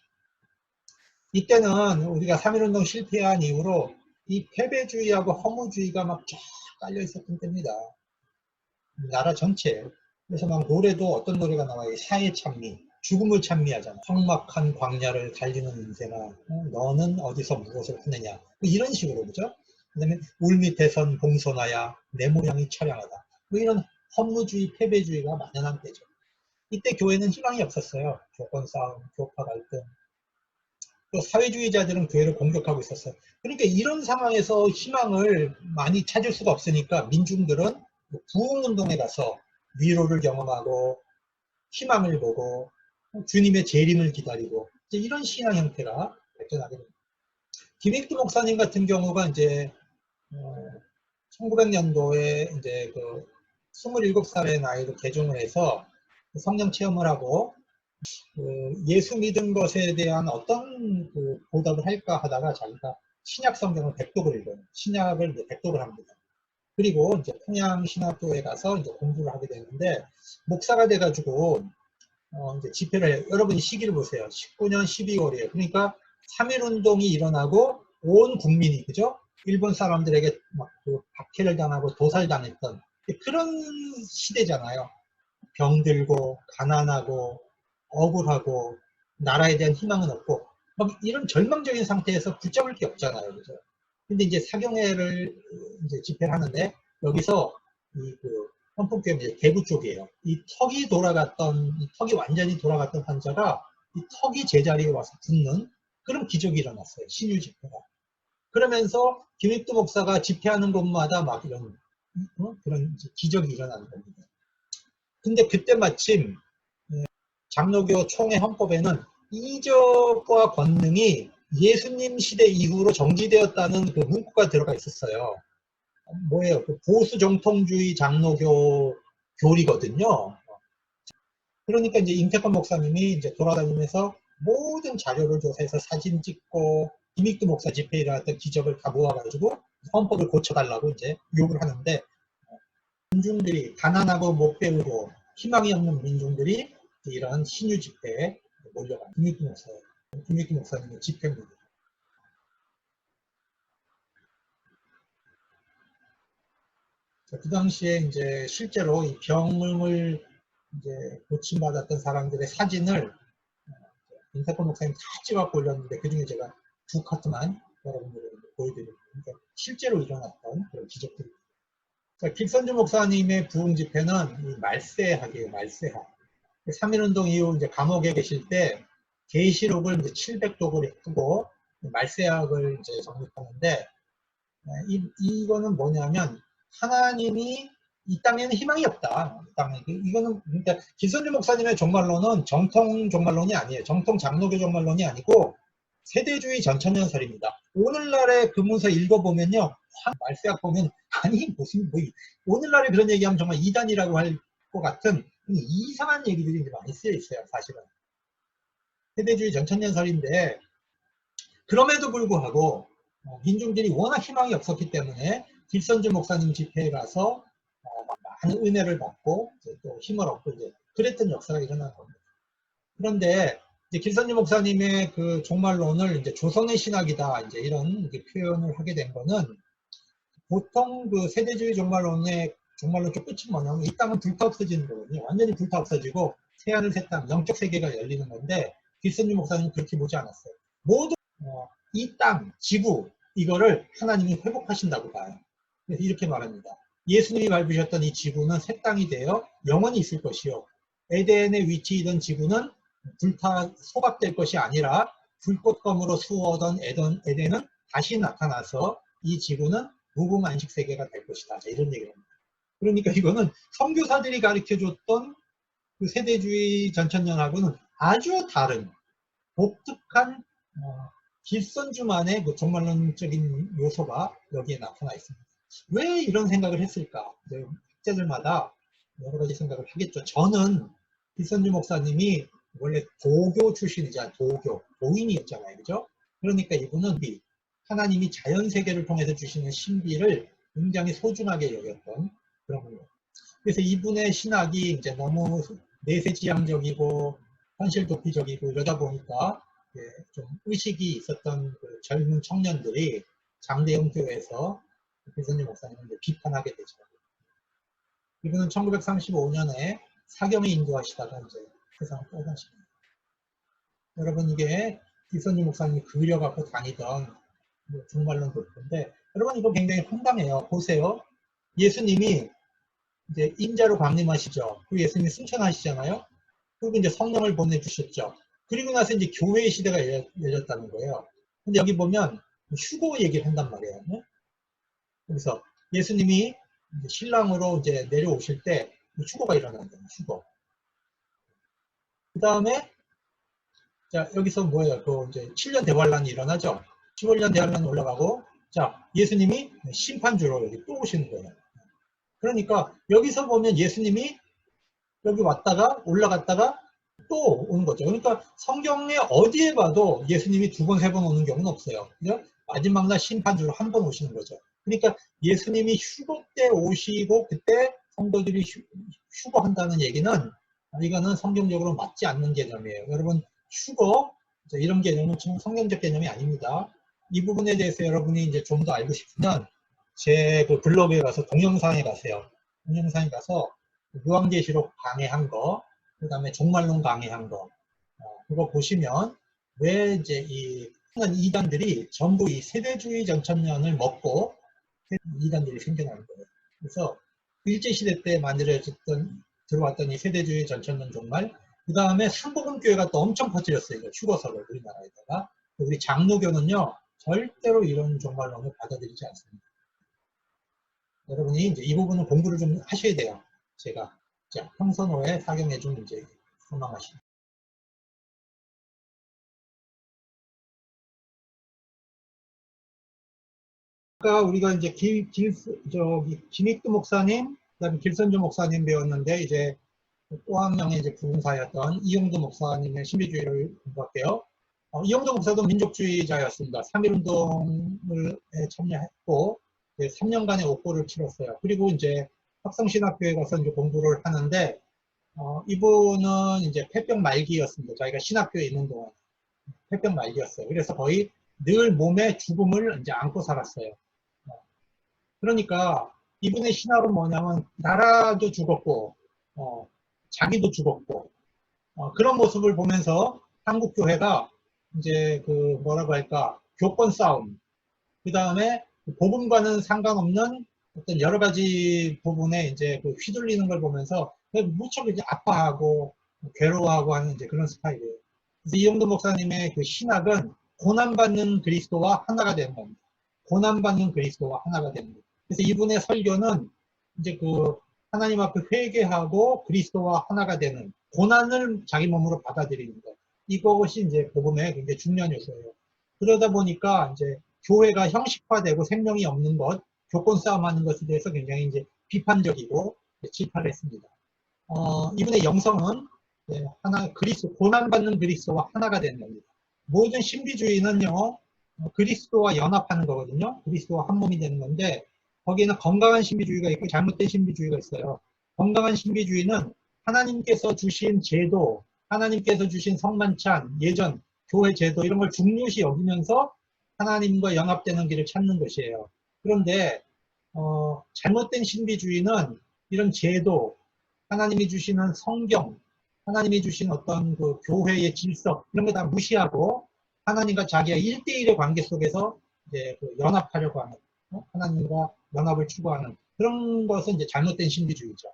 S1: 이때는 우리가 3.1운동 실패한 이후로 이 패배주의하고 허무주의가 막 쫙 깔려 있었던 때입니다. 나라 전체에. 그래서 막 노래도 어떤 노래가 나와요? 사회 찬미, 죽음을 찬미하잖아. 험악한 광야를 달리는 인생아, 너는 어디서 무엇을 하느냐. 뭐 이런 식으로, 그죠? 그 다음에 울 밑에선 봉선하야, 내 모양이 처량하다. 뭐 이런 허무주의, 패배주의가 만연한 때죠. 이때 교회는 희망이 없었어요. 조건 싸움, 교파 갈등. 또 사회주의자들은 교회를 공격하고 있었어요. 그러니까 이런 상황에서 희망을 많이 찾을 수가 없으니까 민중들은 부흥운동에 가서 위로를 경험하고 희망을 보고 주님의 재림을 기다리고 이런 신앙 형태가 발전하게 됩니다. 김익두 목사님 같은 경우가 이제 1900년도에 이제 그 27살의 나이로 개종을 해서 성령 체험을 하고 예수 믿은 것에 대한 어떤 그 보답을 할까 하다가 자기가 신약 성경을 백독을 읽어요. 신약을 이제 백독을 합니다. 그리고 이제 평양 신학교에 가서 이제 공부를 하게 되는데 목사가 돼가지고 이제 집회를 해요. 여러분이 시기를 보세요. 19년 12월이에요. 그러니까 3.1운동이 일어나고 온 국민이 그죠? 일본 사람들에게 막 그 박해를 당하고 도살당했던 그런 시대잖아요. 병들고 가난하고 억울하고 나라에 대한 희망은 없고 막 이런 절망적인 상태에서 붙잡을 게 없잖아요. 그죠? 근데 이제 사경회를 이제 집회를 하는데 여기서 이 그 헌법교회 대구 쪽이에요. 이 턱이 완전히 돌아갔던 환자가 이 턱이 제자리에 와서 붙는 그런 기적이 일어났어요. 신유 집회가. 그러면서 김익두 목사가 집회하는 곳마다 막 이런 그런 기적이 일어나는 겁니다. 근데 그때 마침 장로교 총회 헌법에는 이적과 권능이 예수님 시대 이후로 정지되었다는 그 문구가 들어가 있었어요. 뭐예요? 그 보수 정통주의 장로교 교리거든요. 그러니까 이제 임태권 목사님이 이제 돌아다니면서 모든 자료를 조사해서 사진 찍고 김익두 목사 집회에 일어났던 기적을 다 모아가지고 헌법을 고쳐달라고 이제 요구를 하는데 민중들이 가난하고 못 배우고 희망이 없는 민중들이 이런 신유 집회에 몰려간 김익두 목사님의 집회입니다. 그 당시에 이제 실제로 이 병을 이제 고침받았던 사람들의 사진을 임태권 목사님 다 찍어갖고 올렸는데 그 중에 제가 2카트만 여러분들에게 보여드립니다. 그러니까 실제로 일어났던 그런 기적들입니다. 자, 길선주 목사님의 부흥 집회는 이 말세학이에요, 말세학. 3.1운동 이후 이제 감옥에 계실 때 계시록을 이제 700독을 쓰고 말세학을 이제 정립하는데 이거는 뭐냐면 하나님이 이 땅에는 희망이 없다. 이 땅에 이거는 그러니까 길선주 목사님의 종말론은 정통 종말론이 아니에요. 정통 장로교 종말론이 아니고 세대주의 전천년설입니다. 오늘날의 그 문서 읽어보면요, 말세학 보면 아니 무슨 뭐 오늘날에 그런 얘기하면 정말 이단이라고 할 것 같은 이상한 얘기들이 이제 많이 쓰여 있어요. 사실은 세대주의 전천년설인데 그럼에도 불구하고 민중들이 워낙 희망이 없었기 때문에 길선주 목사님 집회에 가서 많은 은혜를 받고 또 힘을 얻고 이제 그랬던 역사가 일어난 겁니다. 그런데 이제 길선주 목사님의 그 종말론을 이제 조선의 신학이다 이제 이런 표현을 하게 된 거는 보통 그 세대주의 종말론의 종말론 쪽 끝이 뭐냐면 이 땅은 불타 없어지는 거거든요. 완전히 불타 없어지고 새하늘 새 땅 영적 세계가 열리는 건데 길선주 목사님은 그렇게 보지 않았어요. 모두 이 땅, 지구 이거를 하나님이 회복하신다고 봐요. 그래서 이렇게 말합니다. 예수님이 밟으셨던 이 지구는 새 땅이 되어 영원히 있을 것이요. 에덴에 위치이던 지구는 불타 소각될 것이 아니라 불꽃검으로 수호하던 에덴은 다시 나타나서 이 지구는 무궁 안식 세계가 될 것이다. 이런 얘기를 합니다. 그러니까 이거는 선교사들이 가르쳐줬던 그 세대주의 전천년하고는 아주 다른 독특한 길선주만의 그 종말론적인 요소가 여기에 나타나 있습니다. 왜 이런 생각을 했을까? 학자들마다 여러 가지 생각을 하겠죠. 저는 길선주 목사님이 원래 도교 출신이자 도인이었잖아요. 그죠? 그러니까 이분은 하나님이 자연세계를 통해서 주시는 신비를 굉장히 소중하게 여겼던 그런 거예요. 그래서 이분의 신학이 이제 너무 내세지향적이고 현실 도피적이고 이러다 보니까 좀 의식이 있었던 그 젊은 청년들이 장대형 교회에서 길선주 목사님을 비판하게 되죠. 이분은 1935년에 사경에 인도하시다가 이제 세상을 떠나십니다. 여러분 이게 길선주 목사님이 그려갖고 다니던 종말론 도표인데 여러분 이거 굉장히 황당해요. 보세요. 예수님이 이제 인자로 강림하시죠. 그리고 예수님이 승천하시잖아요. 그리고 이제 성령을 보내주셨죠. 그리고 나서 이제 교회의 시대가 열렸다는 거예요. 근데 여기 보면 휴거 얘기를 한단 말이에요. 네? 그래서 예수님이 이제 신랑으로 이제 내려오실 때 휴거가 일어나는 거예요. 휴거. 그 다음에 자 여기서 뭐예요? 그 이제 7년 대환란이 일어나죠. 15년 대환란이 올라가고 자 예수님이 심판주로 여기 또 오시는 거예요. 그러니까 여기서 보면 예수님이 여기 왔다가 올라갔다가 또 오는 거죠. 그러니까 성경에 어디에 봐도 예수님이 2번, 3번 오는 경우는 없어요. 그죠? 마지막 날 심판주로 한 번 오시는 거죠. 그러니까 예수님이 휴거 때 오시고 그때 성도들이 휴거한다는 얘기는 이거는 성경적으로 맞지 않는 개념이에요. 여러분 휴거 이런 개념은 성경적 개념이 아닙니다. 이 부분에 대해서 여러분이 이제 좀 더 알고 싶으면 제 그 블로그에 가서 동영상에 가세요. 동영상에 가서 요한계시록 강의한 거, 그 다음에 종말론 강의한 거, 그거 보시면 왜 이제 이 이단들이 전부 이 세대주의 전천년을 먹고 이단들이 생겨나는 거예요. 그래서 일제시대 때 만들어졌던 들어왔던 이 세대주의 전천년 종말, 그 다음에 삼복음교회가 또 엄청 퍼뜨렸어요. 휴거설을 우리나라에다가. 우리 장로교는요 절대로 이런 종말론을 받아들이지 않습니다. 여러분이 이제 이 부분은 공부를 좀 하셔야 돼요. 제가 자 평선호의 사경에 좀 이제 선망하시죠. 아까 우리가 이제 김익두 목사님, 그다음에 길선주 목사님 배웠는데 이제 또 한 명의 이제 부흥사였던 이용두 목사님의 신비주의를 공부할게요. 이용두 목사도 민족주의자였습니다. 3.1운동에 참여했고 3년간의 옥고를 치렀어요. 그리고 이제 확성신학교에 가서 이제 공부를 하는데 이분은 이제 폐병 말기였습니다. 자기가 신학교에 있는 동안 폐병 말기였어요. 그래서 거의 늘 몸에 죽음을 이제 안고 살았어요. 그러니까 이분의 신학은 뭐냐면 나라도 죽었고 자기도 죽었고 그런 모습을 보면서 한국 교회가 이제 그 뭐라고 할까 교권 싸움 그 다음에 복음과는 상관없는 어떤 여러 가지 부분에 이제 그 휘둘리는 걸 보면서 무척 이제 아파하고 괴로워하고 하는 이제 그런 스타일이에요. 그래서 이영도 목사님의 그 신학은 고난받는 그리스도와 하나가 되는 겁니다. 고난받는 그리스도와 하나가 되는 겁니다. 그래서 이분의 설교는 이제 그 하나님 앞에 회개하고 그리스도와 하나가 되는 고난을 자기 몸으로 받아들이는 것. 이것이 이제 복음의 굉장히 중요한 요소예요. 그러다 보니까 이제 교회가 형식화되고 생명이 없는 것, 교권 싸움하는 것에 대해서 굉장히 이제 비판적이고 질타를 했습니다. 이분의 영성은 하나 고난받는 그리스도와 하나가 되는 겁니다. 모든 신비주의는요 그리스도와 연합하는 거거든요. 그리스도와 한 몸이 되는 건데 거기에는 건강한 신비주의가 있고 잘못된 신비주의가 있어요. 건강한 신비주의는 하나님께서 주신 제도, 하나님께서 주신 성만찬, 예전 교회 제도 이런 걸 중요시 여기면서 하나님과 연합되는 길을 찾는 것이에요. 그런데 잘못된 신비주의는 이런 제도, 하나님이 주시는 성경, 하나님이 주신 어떤 그 교회의 질서 이런 거 다 무시하고 하나님과 자기의 1대1의 관계 속에서 이제 그 연합하려고 하는 하나님과 연합을 추구하는 그런 것은 이제 잘못된 신비주의죠.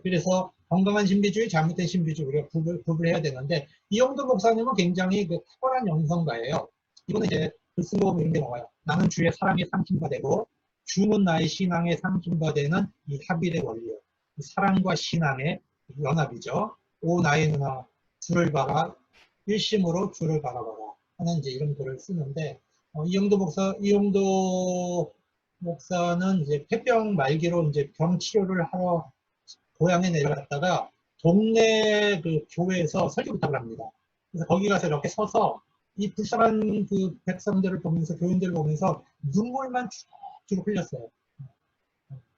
S1: 그래서 건강한 신비주의, 잘못된 신비주의 우리가 구분해야 되는데 이영도 목사님은 굉장히 그 탁월한 영성가예요. 이거는 이제 글 쓴 거 보면 이런 게 나와요. 나는 주의 사랑에 삼킨바 되고 주는 나의 신앙에 삼킨바 되는 이 합일의 원리요. 사랑과 신앙의 연합이죠. 오 나의 누나 주를 봐라 일심으로 주를 바라봐라 하는 이제 이런 글을 쓰는데 이영도 목사는 이제 폐병 말기로 이제 병 치료를 하러 고향에 내려갔다가 동네 그 교회에서 설교 부탁을 합니다. 그래서 거기 가서 이렇게 서서 이 불쌍한 그 백성들을 보면서 교인들을 보면서 눈물만 주룩주룩 흘렸어요.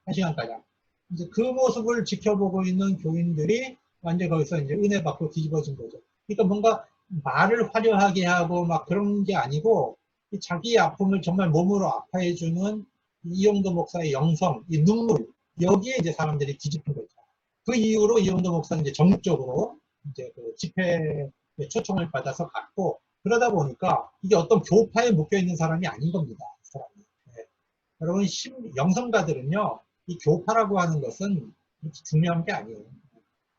S1: 한 시간가량. 이제 그 모습을 지켜보고 있는 교인들이 완전 거기서 이제 은혜 받고 뒤집어진 거죠. 그러니까 뭔가 말을 화려하게 하고 막 그런 게 아니고 자기의 아픔을 정말 몸으로 아파해주는 이영도 목사의 영성, 이 눈물 여기에 이제 사람들이 뒤집힌 거죠. 그 이후로 이영도 목사는 이제 전국적으로 이제 그 집회에 초청을 받아서 갔고 그러다 보니까 이게 어떤 교파에 묶여 있는 사람이 아닌 겁니다. 이 사람이. 네. 여러분 영성가들은요. 이 교파라고 하는 것은 중요한 게 아니에요.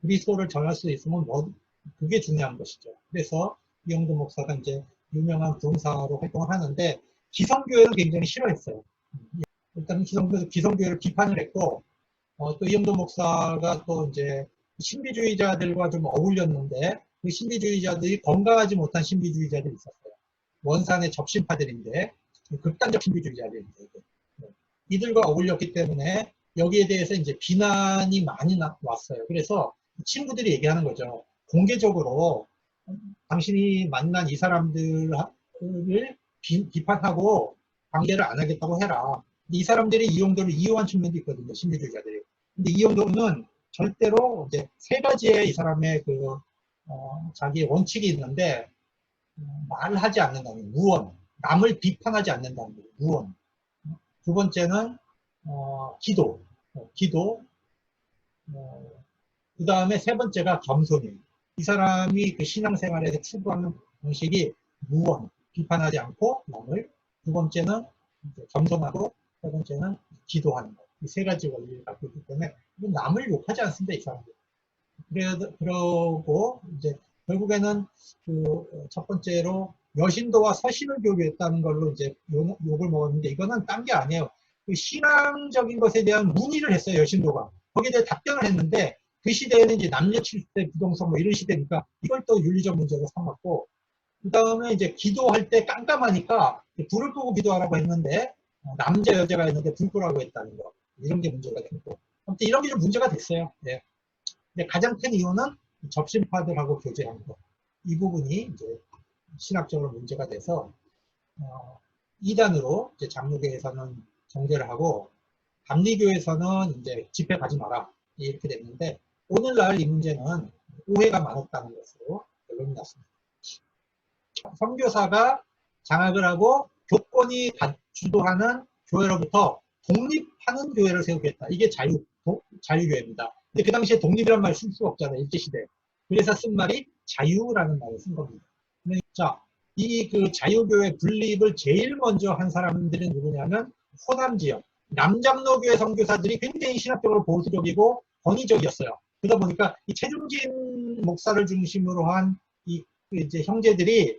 S1: 그리스도를 전할 수 있으면 뭐 그게 중요한 것이죠. 그래서 이영도 목사가 이제 유명한 부흥사로 활동을 하는데 기성교회는 굉장히 싫어했어요. 일단 기성교회를 비판을 했고 또 이영도 목사가 또 이제 신비주의자들과 좀 어울렸는데 그 신비주의자들이 건강하지 못한 신비주의자들이 있었어요. 원산의 접신파들인데 극단적 신비주의자들인데 이들과 어울렸기 때문에 여기에 대해서 이제 비난이 많이 왔어요. 그래서 친구들이 얘기하는 거죠. 공개적으로 당신이 만난 이 사람들을 비판하고 관계를 안 하겠다고 해라. 이 사람들이 이용도를 이용한 측면도 있거든요. 신비주의자들이. 근데 이용도는 절대로 이제 세 가지의 이 사람의 그 자기의 원칙이 있는데 말을 하지 않는다는 무언, 남을 비판하지 않는다는 거예요. 무언. 두 번째는 기도, 그 다음에 세 번째가 겸손이에요. 이 사람이 그 신앙생활에서 추구하는 방식이 무언, 비판하지 않고 남을, 두 번째는 겸손하고 세 번째는 기도하는 것. 이 세 가지 원리를 갖고 있기 때문에 남을 욕하지 않습니다, 이 사람들. 그러고 이제 결국에는 그 첫 번째로 여신도와 서신을 교류했다는 걸로 이제 욕을 먹었는데 이거는 딴 게 아니에요. 그 신앙적인 것에 대한 문의를 했어요, 여신도가. 거기에 대해 답변을 했는데 그 시대에는 이제 남녀 7대 부동성 뭐 이런 시대니까 이걸 또 윤리적 문제로 삼았고 그 다음에 이제 기도할 때 깜깜하니까 불을 끄고 기도하라고 했는데 남자 여자가 있는데 불 끄라고 했다는 거 이런 게 문제가 됐고 아무튼 이런 게 좀 문제가 됐어요. 네. 근데 가장 큰 이유는 접신파들하고 교제하는 거. 이 부분이 이제 신학적으로 문제가 돼서 이단으로 이제 장로교에서는 정죄를 하고 감리교에서는 이제 집회 가지 마라 이렇게 됐는데 오늘날 이 문제는 오해가 많았다는 것으로 결론이 났습니다. 선교사가 장학을 하고 교권이 주도하는 교회로부터 독립하는 교회를 세우겠다. 이게 자유교회입니다. 근데 그 당시에 독립이란 말 쓸 수가 없잖아요. 일제시대. 그래서 쓴 말이 자유라는 말을 쓴 겁니다. 자, 이 그 자유교회 분립을 제일 먼저 한 사람들은 누구냐면 호남 지역. 남장로교회 선교사들이 굉장히 신학적으로 보수적이고 권위적이었어요. 그러다 보니까 이 최중진 목사를 중심으로 한 이 이제 형제들이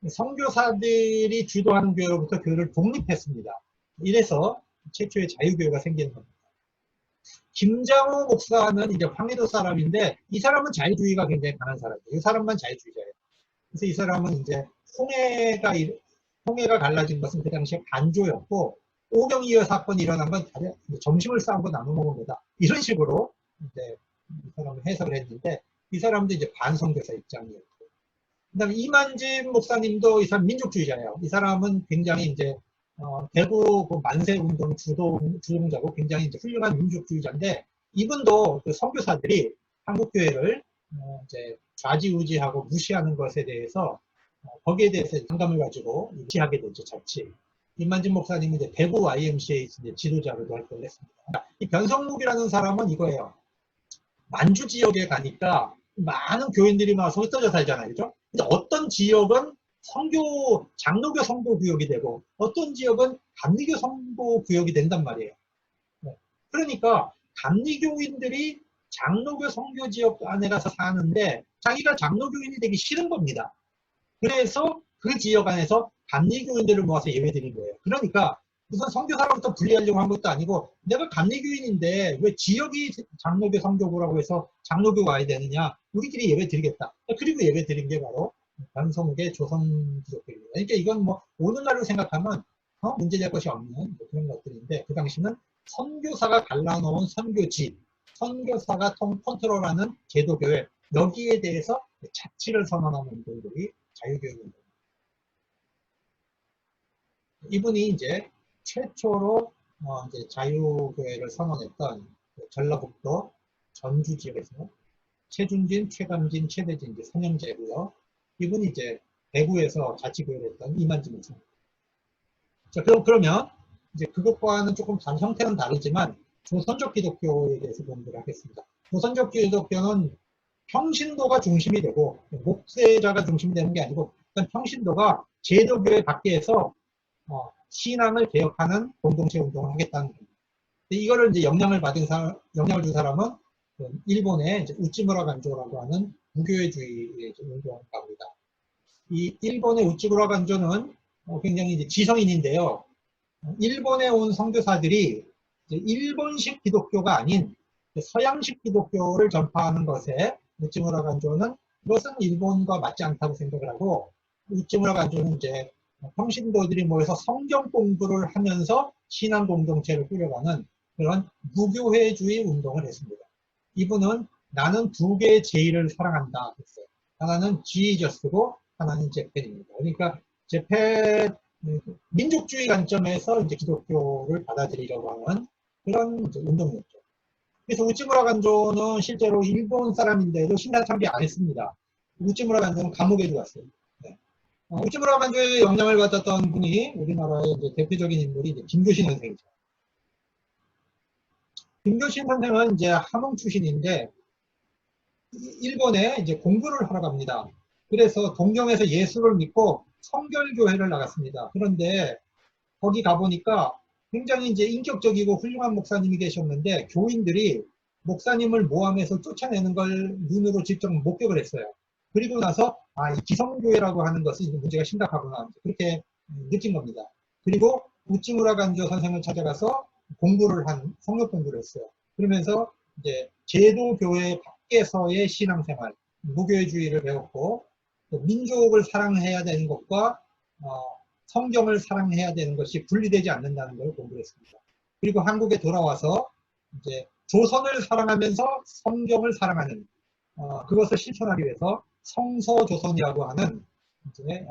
S1: 선교사들이 주도하는 교회로부터 교회를 독립했습니다. 이래서 최초의 자유교회가 생기는 겁니다. 김장호 목사는 이제 황해도 사람인데 이 사람은 자유주의가 굉장히 강한 사람이에요. 이 사람만 자유주의자예요. 그래서 이 사람은 이제 홍해가 갈라진 것은 그 당시에 반조였고 오경이어 사건이 일어난 건 점심을 싸우고 나눠 먹은 거다. 이런 식으로 이제 이 사람을 해석을 했는데 이 사람도 이제 반선교사 입장이었고 그다음에 이만진 목사님도 이 사람 민족주의자예요. 이 사람은 굉장히 이제 대구 그 만세 운동 주동자고 굉장히 이제 훌륭한 민족주의자인데 이분도 그 선교사들이 한국 교회를 이제 좌지우지하고 무시하는 것에 대해서 거기에 대해서 반감을 가지고 무시하게 되죠. 자칫. 이만진 목사님은 이제 대구 YMCA 지도자로도 활동을 했습니다. 이 변성묵이라는 사람은 이거예요. 만주 지역에 가니까 많은 교인들이 막 흩어져 살잖아요. 그죠? 근데 어떤 지역은 장로교 선교 구역이 되고 어떤 지역은 감리교 선교 구역이 된단 말이에요. 그러니까 감리교인들이 장로교 선교 지역 안에 가서 사는데 자기가 장로교인이 되기 싫은 겁니다. 그래서 그 지역 안에서 감리교인들을 모아서 예배드린 거예요. 그러니까 우선 선교사로부터 분리하려고 한 것도 아니고 내가 감리교인인데 왜 지역이 장로교 선교구라고 해서 장로교 와야 되느냐. 우리끼리 예배 드리겠다. 그리고 예배 드린 게 바로 변성욱의 조선기독교입니다. 그러니까 이건 뭐 오늘날로 생각하면 문제될 것이 없는 그런 것들인데 그 당시는 선교사가 갈라놓은 선교지, 선교사가 컨트롤하는 제도교회 여기에 대해서 자치를 선언하는 분들이 자유교회입니다. 이분이 이제 최초로 이제 자유교회를 선언했던 전라북도 전주 지역에서 최준진, 최감진, 최대진 이제 3형제고요. 이분이 이제 대구에서 자치교회를 했던 이만진 목사입니다. 자, 그러면 이제 그것과는 조금 형태는 다르지만 조선족 기독교에 대해서 공부를 하겠습니다. 조선족 기독교는 평신도가 중심이 되고 목세자가 중심이 되는 게 아니고 일단 평신도가 제도교회 밖에서 신앙을 개혁하는 공동체 운동을 하겠다는 겁니다. 이거를 이제 영향을 준 사람은 일본의 이제 우찌무라 간조라고 하는 무교회주의 운동가입니다. 이 일본의 우찌무라 간조는 굉장히 이제 지성인인데요. 일본에 온 선교사들이 일본식 기독교가 아닌 서양식 기독교를 전파하는 것에 우찌무라 간조는 이것은 일본과 맞지 않다고 생각을 하고 우찌무라 간조는 이제 평신도들이 모여서 성경 공부를 하면서 신앙 공동체를 꾸려가는 그런 무교회주의 운동을 했습니다. 이분은 나는 두 개의 제의를 사랑한다 했어요. 하나는 지저스고 하나는 재팬입니다. 그러니까 재팬 민족주의 관점에서 이제 기독교를 받아들이려고 하는 그런 이제 운동이었죠. 그래서 우찌무라 간조는 실제로 일본 사람인데도 신당 참배 안 했습니다. 우찌무라 간조는 감옥에 들어갔어요. 네. 우찌무라 간조의 영향을 받았던 분이 우리나라의 이제 대표적인 인물이 이제 김교신 선생이죠. 김교신 선생은 이제 함흥 출신인데 일본에 이제 공부를 하러 갑니다. 그래서 동경에서 예수를 믿고 성결교회를 나갔습니다. 그런데 거기 가보니까 굉장히 이제 인격적이고 훌륭한 목사님이 계셨는데 교인들이 목사님을 모함해서 쫓아내는 걸 눈으로 직접 목격을 했어요. 그리고 나서 이 기성교회라고 하는 것은 문제가 심각하구나 그렇게 느낀 겁니다. 그리고 우찌무라 간조 선생을 찾아가서 성역 공부를 했어요. 그러면서 이제 제도교회 밖에서의 신앙생활, 무교회주의를 배웠고 민족을 사랑해야 되는 것과 성경을 사랑해야 되는 것이 분리되지 않는다는 걸 공부했습니다. 그리고 한국에 돌아와서 이제 조선을 사랑하면서 성경을 사랑하는 그것을 실천하기 위해서 성서조선이라고 하는 이제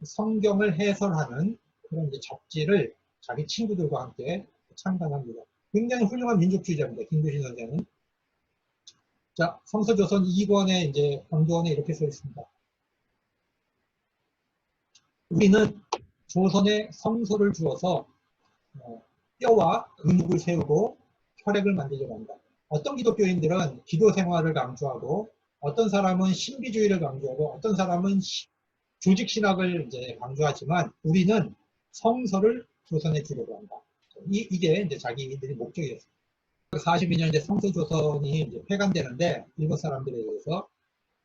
S1: 성경을 해설하는 그런 이제 잡지를 자기 친구들과 함께 창간합니다. 굉장히 훌륭한 민족주의자입니다. 김교신 선생은. 자, 성서조선 2권에 이제 강조원에 이렇게 써 있습니다. 우리는 조선에 성서를 주어서 뼈와 근육을 세우고 혈액을 만들려고 한다. 어떤 기독교인들은 기도 생활을 강조하고 어떤 사람은 신비주의를 강조하고 어떤 사람은 조직 신학을 이제 강조하지만 우리는 성서를 조선해 주려고 한다. 이게 이제 자기들의 목적이었습니다. 42년 이제 성서조선이 이제 폐간되는데 일본 사람들에 의해서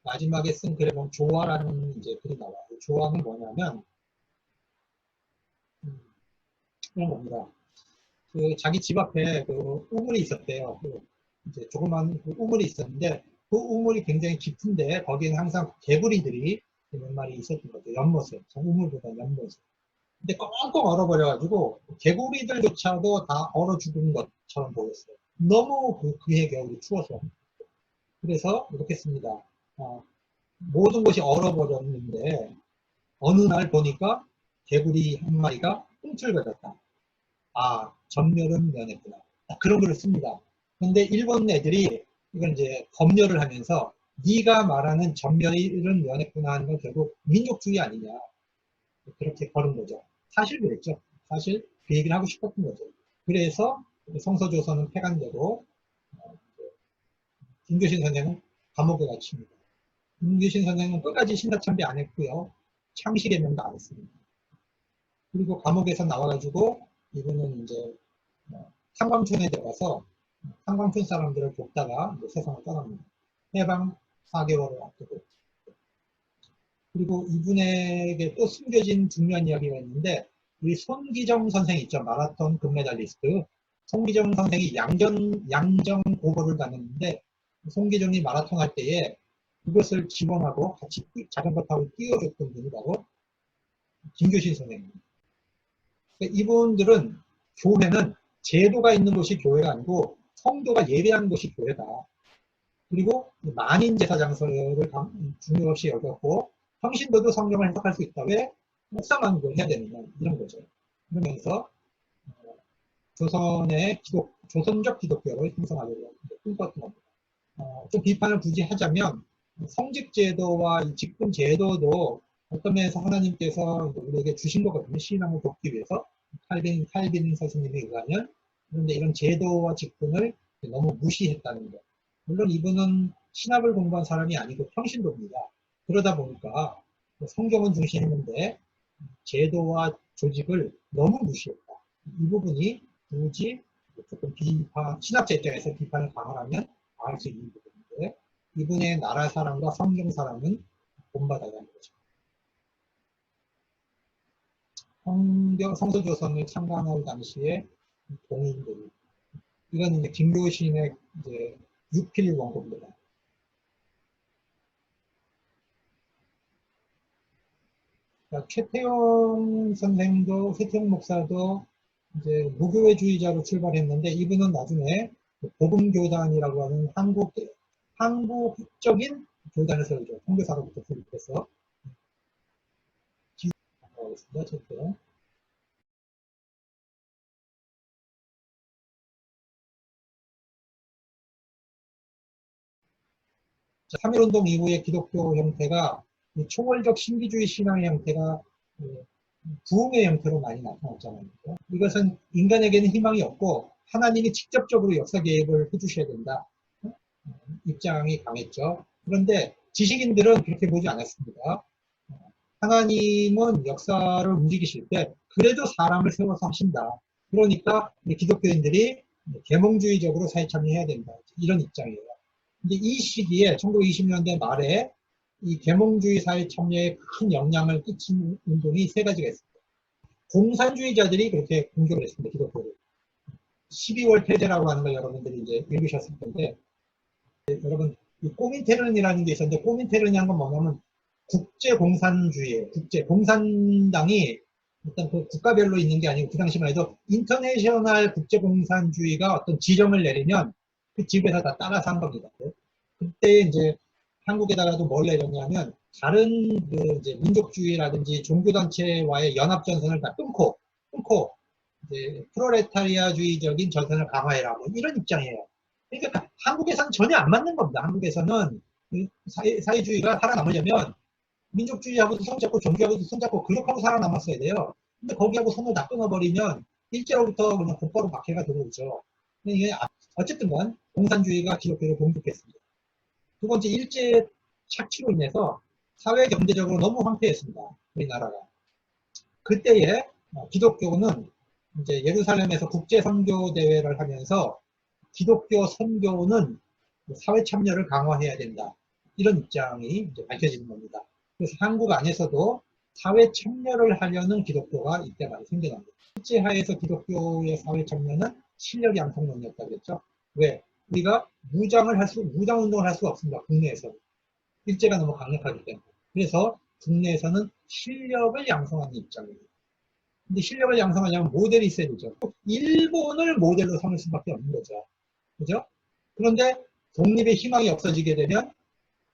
S1: 마지막에 쓴 글에 보면 조화라는 이제 글이 나와요. 조화는 뭐냐면 그런 겁니다. 그 자기 집 앞에 그 우물이 있었대요. 그 이제 조그만 그 우물이 있었는데 그 우물이 굉장히 깊은데 거기에는 항상 개구리들이 몇 마리 있었던 거죠. 연못에. 우물보다 연못에. 근데 꽁꽁 얼어버려가지고 개구리들조차도 다 얼어 죽은 것처럼 보였어요. 너무 그해 겨울이 추워서. 그래서 이렇게 씁니다. 모든 것이 얼어버렸는데 어느 날 보니까 개구리 한 마리가 꿈틀거렸다. 아, 전멸은 면했구나. 그런 글을 씁니다. 근데 일본 애들이 이걸 이제 검열을 하면서 네가 말하는 전멸은 면했구나 하는 건 결국 민족주의 아니냐. 그렇게 걸은 거죠. 사실 그랬죠. 사실 그 얘기를 하고 싶었던 거죠. 그래서 성서조선은 폐간되고 김교신 선생은 감옥에 갇힙니다. 김교신 선생은 끝까지 신사참배 안 했고요. 창시개명도 안 했습니다. 그리고 감옥에서 나와가지고 이분은 이제 상광촌에 들어가서 상광촌 사람들을 돕다가 세상을 떠납니다. 해방 4개월을 앞두고. 그리고 이분에게 또 숨겨진 중요한 이야기가 있는데 우리 손기정 선생 있죠. 마라톤 금메달리스트. 손기정 선생이 양정 고보를 다녔는데 손기정이 마라톤 할 때에 그것을 지원하고 같이 자전거 타고 뛰어줬던 분이 바로 김교신 선생입니다. 그러니까 이분들은 교회는 제도가 있는 곳이 교회가 아니고 성도가 예배하는 곳이 교회다. 그리고 만인 제사장서를 중요없이 여겼고 평신도도 성경을 해석할 수 있다. 왜 묵상하는 걸 해야 되느냐 이런 거죠. 그러면서 조선적 기독교를 형성하려고 꿈꿨던 겁니다. 좀 비판을 굳이 하자면 성직제도와 이 직분제도도 어떤 면에서 하나님께서 우리에게 주신 거거든요. 신앙을 돕기 위해서 칼빈 선생님에 의하면. 그런데 이런 제도와 직분을 너무 무시했다는 것. 물론 이분은 신학을 공부한 사람이 아니고 평신도입니다. 그러다 보니까 성경은 중시했는데 제도와 조직을 너무 무시했다. 이 부분이 굳이 조금 신학자 입장에서 비판을 강화하면 알 수 있는 부분인데 이분의 나라 사랑과 성경 사랑은 본받아야 하는 거죠. 성서조선을 창간할 당시에 동인들 이건 이제 김교신의 이제 유필 원고입니다. 그러니까 최태용 목사도 이제 무교회주의자로 출발했는데 이분은 나중에 복음교단이라고 하는 한국적인 교단을 세우죠. 선교사로부터 수립해서 하겠습니다. 최태용. 자, 3.1운동 이후의 기독교 형태가 초월적 신비주의 신앙의 형태가 부흥의 형태로 많이 나타났잖아요. 이것은 인간에게는 희망이 없고 하나님이 직접적으로 역사 개입을 해주셔야 된다. 입장이 강했죠. 그런데 지식인들은 그렇게 보지 않았습니다. 하나님은 역사를 움직이실 때 그래도 사람을 세워서 하신다. 그러니까 기독교인들이 계몽주의적으로 사회 참여해야 된다. 이런 입장이에요. 근데 이 시기에 1920년대 말에 이 계몽주의 사회 참여에 큰 영향을 끼친 운동이 세 가지가 있습니다. 공산주의자들이 그렇게 공격을 했습니다. 기독교를. 12월 태제라고 하는 걸 여러분들이 이제 읽으셨을 텐데 여러분 이 꼬민테른이라는 게 있었는데 꼬민테른이라는 건 뭐냐면 국제공산주의예요. 공산당이 어떤 그 국가별로 있는 게 아니고 그 당시만 해도 인터내셔널 국제공산주의가 어떤 지령을 내리면 그 집에서 다 따라서 한 겁니다. 그때 이제 한국에다가도 뭘 내렸냐면 다른 그 이제 민족주의라든지 종교단체와의 연합전선을 다 끊고 이제 프로레타리아주의적인 전선을 강화해라 뭐 이런 입장이에요. 그러니까 한국에서는 전혀 안 맞는 겁니다. 한국에서는 사회주의가 살아남으려면 민족주의하고도 손잡고 종교하고도 손잡고 그렇게 하고 살아남았어야 돼요. 근데 거기하고 손을 다 끊어버리면 일제로부터 그냥 곧바로 박해가 들어오죠. 이게 어쨌든 간 공산주의가 기독교를 공격했습니다. 두 번째, 일제 착취로 인해서 사회 경제적으로 너무 황폐했습니다. 우리나라가. 그때에 기독교는 이제 예루살렘에서 국제 선교 대회를 하면서 기독교 선교는 사회 참여를 강화해야 된다. 이런 입장이 이제 밝혀지는 겁니다. 그래서 한국 안에서도 사회 참여를 하려는 기독교가 이때 많이 생겨납니다. 일제하에서 기독교의 사회 참여는 실력 양성론이었다 그랬죠. 왜? 우리가 무장 운동을 할 수가 없습니다. 국내에서. 일제가 너무 강력하기 때문에. 그래서 국내에서는 실력을 양성하는 입장입니다. 근데 실력을 양성하려면 모델이 있어야 되죠. 일본을 모델로 삼을 수밖에 없는 거죠. 그죠? 그런데 독립의 희망이 없어지게 되면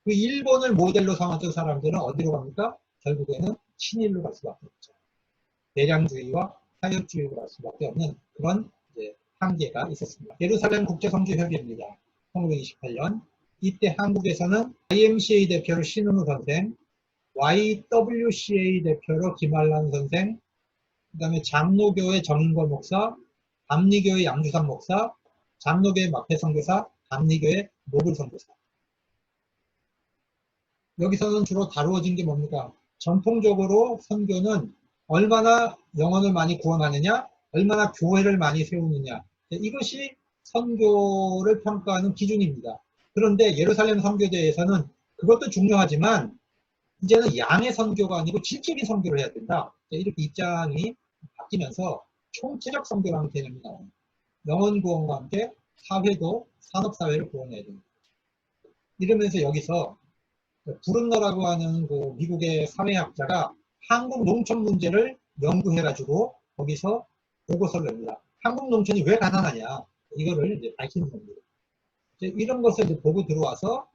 S1: 그 일본을 모델로 삼았던 사람들은 어디로 갑니까? 결국에는 친일로 갈 수밖에 없죠. 대량주의와 사역주의로 갈 수밖에 없는 그런 이제 한계가 있었습니다. 예루살렘 국제성주협의회입니다. 1928년. 이때 한국에서는 IMCA 대표로 신은우 선생, YWCA 대표로 김한란 선생, 그 다음에 장로교회 정인권 목사, 감리교회 양주삼 목사, 장로교회 마페 선교사, 감리교회 노블 선교사. 여기서는 주로 다루어진 게 뭡니까? 전통적으로 선교는 얼마나 영혼을 많이 구원하느냐, 얼마나 교회를 많이 세우느냐. 이것이 선교를 평가하는 기준입니다. 그런데 예루살렘 선교대에서는 그것도 중요하지만 이제는 양의 선교가 아니고 질적인 선교를 해야 된다. 이렇게 입장이 바뀌면서 총체적 선교라는 개념이 나옵니다. 영혼 구원과 함께 사회도 산업사회를 구원해야 됩니다. 이러면서 여기서 브룬너라고 하는 그 미국의 사회학자가 한국 농촌 문제를 연구해가지고 거기서 보고서를 냅니다. 한국 농촌이 왜 가난하냐 이거를 이제 밝히는 겁니다. 이런 것을 이제 보고 들어와서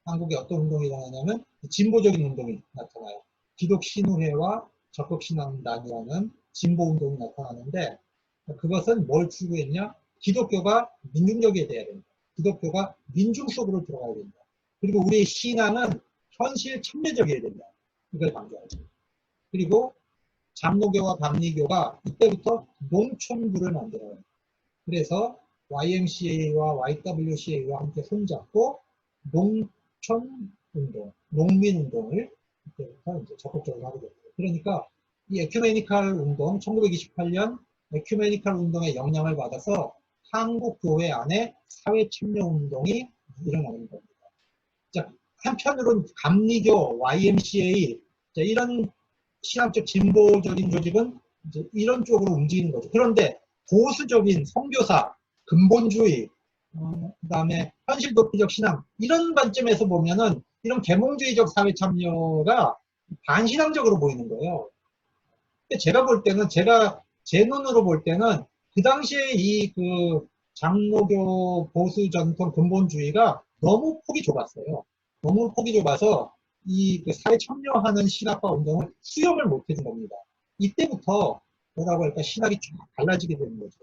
S1: 한국에 어떤 운동이 일어나냐면 진보적인 운동이 나타나요. 기독신우회와 적극신앙단이라는 진보운동이 나타나는데 그것은 뭘 추구했냐? 기독교가 민중적이 돼야 된다. 기독교가 민중 속으로 들어가야 된다. 그리고 우리의 신앙은 현실 참여적이어야 된다. 이걸 강조하죠. 그리고 장로교와 감리교가 이때부터 농촌부를 만들어요. 그래서 YMCA와 YWCA와 함께 손잡고 농촌운동, 농민운동을 이때부터 이제 적극적으로 하게 됩니다. 그러니까 이 에큐메니칼 운동, 1928년 에큐메니칼 운동의 영향을 받아서 한국 교회 안에 사회 참여 운동이 일어나는 겁니다. 자, 한편으로는 감리교, YMCA 이런 신학적 진보적인 조직은 이제 이런 쪽으로 움직이는 거죠. 그런데 보수적인 선교사, 근본주의, 그다음에 현실 도피적 신앙 이런 관점에서 보면은 이런 계몽주의적 사회 참여가 반신앙적으로 보이는 거예요. 근데 제가 볼 때는 제 눈으로 볼 때는 그 당시에 이 그 장로교 보수 전통 근본주의가 너무 폭이 좁았어요. 너무 폭이 좁아서 이 그 사회 참여하는 신학과 운동을 수용을 못 해준 겁니다. 이때부터 뭐라고 할까 신학이 쭉 달라지게 되는 거죠.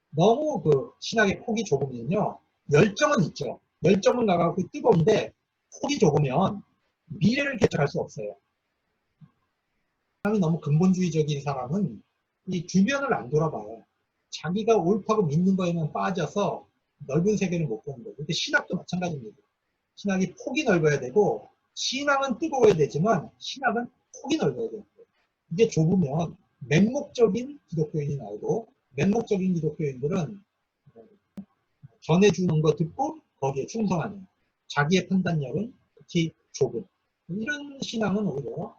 S1: 너무 그 신학의 폭이 좁으면요 열정은 있죠. 열정은 나가고 뜨거운데 폭이 좁으면 미래를 개척할 수 없어요. 사람이 너무 근본주의적인 사람은 이 주변을 안 돌아봐요. 자기가 옳다고 믿는 거에만 빠져서 넓은 세계를 못 보는 거죠. 근데 신학도 마찬가지입니다. 신학이 폭이 넓어야 되고 신앙은 뜨거워야 되지만 신학은 폭이 넓어야 돼요. 이게 좁으면 맹목적인 기독교인이 나오고 맹목적인 기독교인들은 전해주는 거 듣고 거기에 충성하는 자기의 판단력은 극히 좁은 이런 신앙은 오히려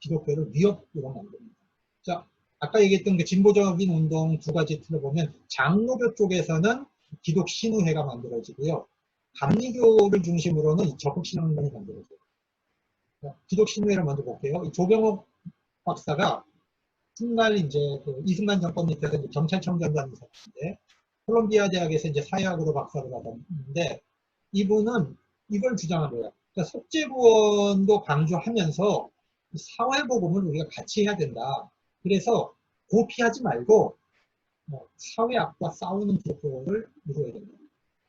S1: 기독교를 위협으로 만듭니다. 자, 아까 얘기했던 그 진보적인 운동 두 가지 틀어보면 장로교 쪽에서는 기독신우회가 만들어지고요. 감리교를 중심으로는 적극신앙운동이 만들어져요. 기독신우회를 먼저 볼게요. 조병옥 박사가 훗날 이제 그 이승만 정권 밑에서 이제 경찰청장도 있었는데 콜롬비아 대학에서 이제 사회학으로 박사를 받았는데 이분은 이걸 주장한 거예요. 그러니까 속죄구원도 강조하면서 사회복음을 우리가 같이 해야 된다. 그래서 고피하지 말고 사회학과 싸우는 기독교를 이루어야 된다.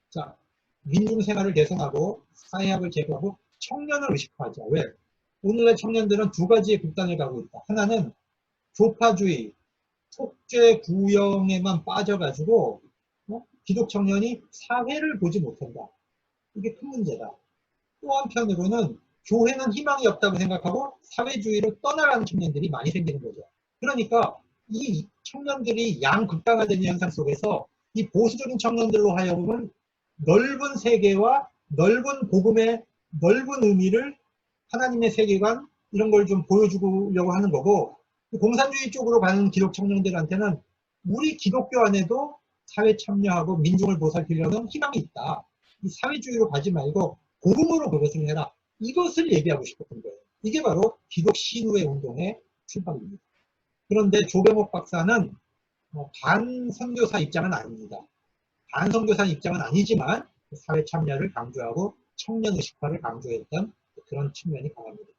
S1: 자, 민중생활을 개선하고 사회학을 제거하고 청년을 의식화하자. 왜? 오늘날 청년들은 두 가지의 극단을 가고 있다. 하나는 교파주의, 속죄 구형에만 빠져가지고 기독 청년이 사회를 보지 못한다. 이게 큰 문제다. 또 한편으로는 교회는 희망이 없다고 생각하고 사회주의로 떠나가는 청년들이 많이 생기는 거죠. 그러니까 이 청년들이 양극단화된 현상 속에서 이 보수적인 청년들로 하여금은 넓은 세계와 넓은 복음의 넓은 의미를 하나님의 세계관 이런 걸 좀 보여주려고 하는 거고, 공산주의 쪽으로 가는 기독 청년들한테는 우리 기독교 안에도 사회 참여하고 민중을 보살피려는 희망이 있다. 이 사회주의로 가지 말고 복음으로 그것을 해라. 이것을 얘기하고 싶었던 거예요. 이게 바로 기독 신우의 운동의 출발입니다. 그런데 조병옥 박사는 반선교사 입장은 아닙니다. 반선교사 입장은 아니지만 사회 참여를 강조하고 청년의식화를 강조했던 그런 측면이 강합니다.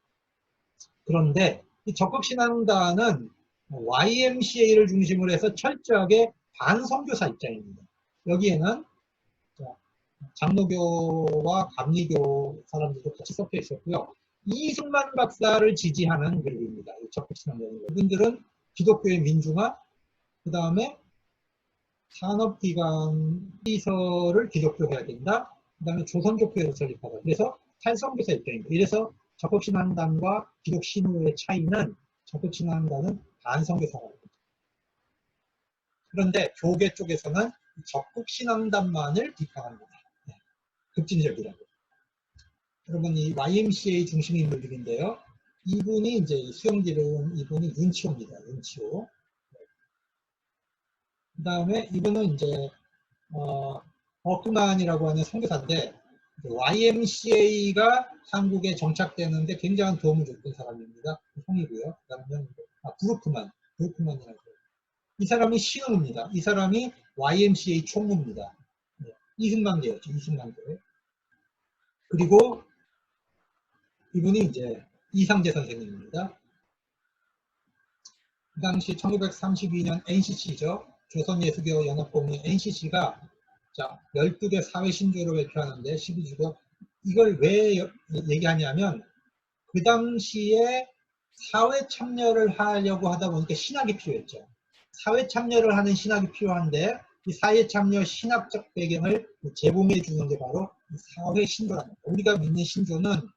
S1: 그런데 이 적극신앙단은 YMCA를 중심으로 해서 철저하게 반선교사 입장입니다. 여기에는 장로교와 감리교 사람들도 같이 섞여 있었고요. 이승만 박사를 지지하는 그룹입니다. 적극신앙단은. 이분들은 기독교의 민중화, 그 다음에 산업기관 시설을 기독교해야 된다. 그 다음에 조선교회에서 설립하다. 그래서 탈선교사 입장입니다. 이래서 적극신앙단과 기독신우의 차이는 적극신앙단은 반선교사입니다. 그런데 교계 쪽에서는 적극신앙단만을 비판합니다. 네, 급진적이라고. 여러분, 이 YMCA 중심 인물들인데요. 이분이 이제 수영기른 이분이 윤치호입니다. 윤치호. 그 다음에 이분은 이제 버크만이라고 하는 선교사인데 YMCA가 한국에 정착되는데 굉장한 도움을 줬던 사람입니다. 형이고요. 그 다음에 브루크만이라고. 이 사람이 신우입니다. 이 사람이 YMCA 총무입니다. 네, 이승만계였죠. 이승만계. 그리고 이분이 이제 이상재 선생님입니다. 그 당시 1932년 NCC죠. 조선예수교 연합공회 NCC가 12개 사회신조를 발표하는데 12주고 이걸 왜 얘기하냐면 그 당시에 사회 참여를 하려고 하다 보니까 신학이 필요했죠. 사회 참여를 하는 신학이 필요한데 이 사회 참여 신학적 배경을 제공해 주는 게 바로 사회 신조라는 거예요. 우리가 믿는 신조는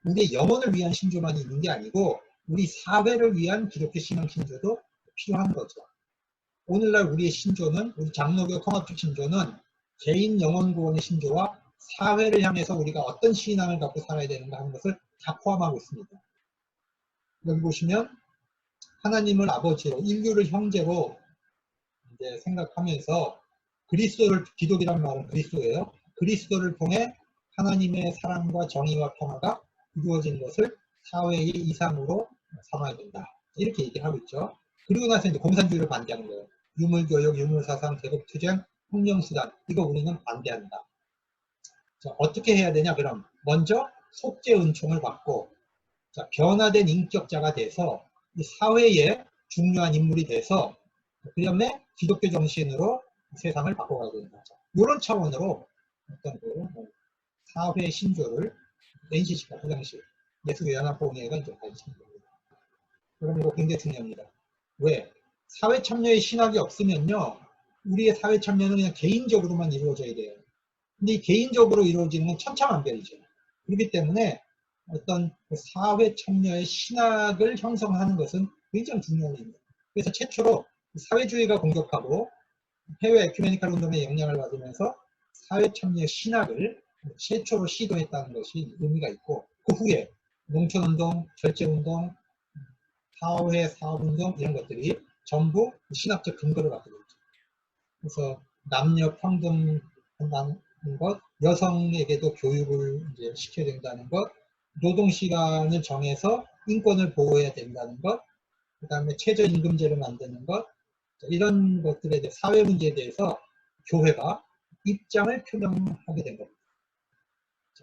S1: 우리의 영혼을 위한 신조만 있는 게 아니고 우리 사회를 위한 기독교 신앙 신조도 필요한 거죠. 오늘날 우리의 신조는, 우리 장로교 통합적 신조는 개인 영혼 구원의 신조와 사회를 향해서 우리가 어떤 신앙을 갖고 살아야 되는가 하는 것을 다 포함하고 있습니다. 여기 보시면 하나님을 아버지로, 인류를 형제로 이제 생각하면서 그리스도를, 기독이란 말은 그리스도예요. 그리스도를 통해 하나님의 사랑과 정의와 평화가 이루어진 것을 사회의 이상으로 삼아야 된다. 이렇게 얘기를 하고 있죠. 그리고 나서 이제 공산주의를 반대하는 거예요. 유물교육, 유물사상, 계급투쟁, 혁명수단, 이거 우리는 반대한다. 자, 어떻게 해야 되냐? 그럼 먼저 속죄 은총을 받고 변화된 인격자가 돼서 이 사회에 중요한 인물이 돼서 그 다음에 기독교 정신으로 세상을 바꿔가야 된다. 이런 차원으로 어떤 사회 신조를 NCC가 그 당시 예수연합공회가 이제 가르치는 겁니다. 그럼 이거 굉장히 중요합니다. 왜? 사회 참여의 신학이 없으면요, 우리의 사회 참여는 그냥 개인적으로만 이루어져야 돼요. 근데 이 개인적으로 이루어지는 건 천차만별이죠. 그렇기 때문에 어떤 사회 참여의 신학을 형성하는 것은 굉장히 중요한 일입니다. 그래서 최초로 사회주의가 공격하고 해외 에큐메니칼 운동의 영향을 받으면서 사회 참여의 신학을 최초로 시도했다는 것이 의미가 있고, 그 후에 농촌운동, 절제운동, 사회 사업운동 이런 것들이 전부 신학적 근거를 갖게 되죠. 그래서 남녀 평등 한다는 것, 여성에게도 교육을 이제 시켜야 된다는 것, 노동시간을 정해서 인권을 보호해야 된다는 것, 그 다음에 최저임금제를 만드는 것, 이런 것들에 대해 사회 문제에 대해서 교회가 입장을 표명하게 된 겁니다.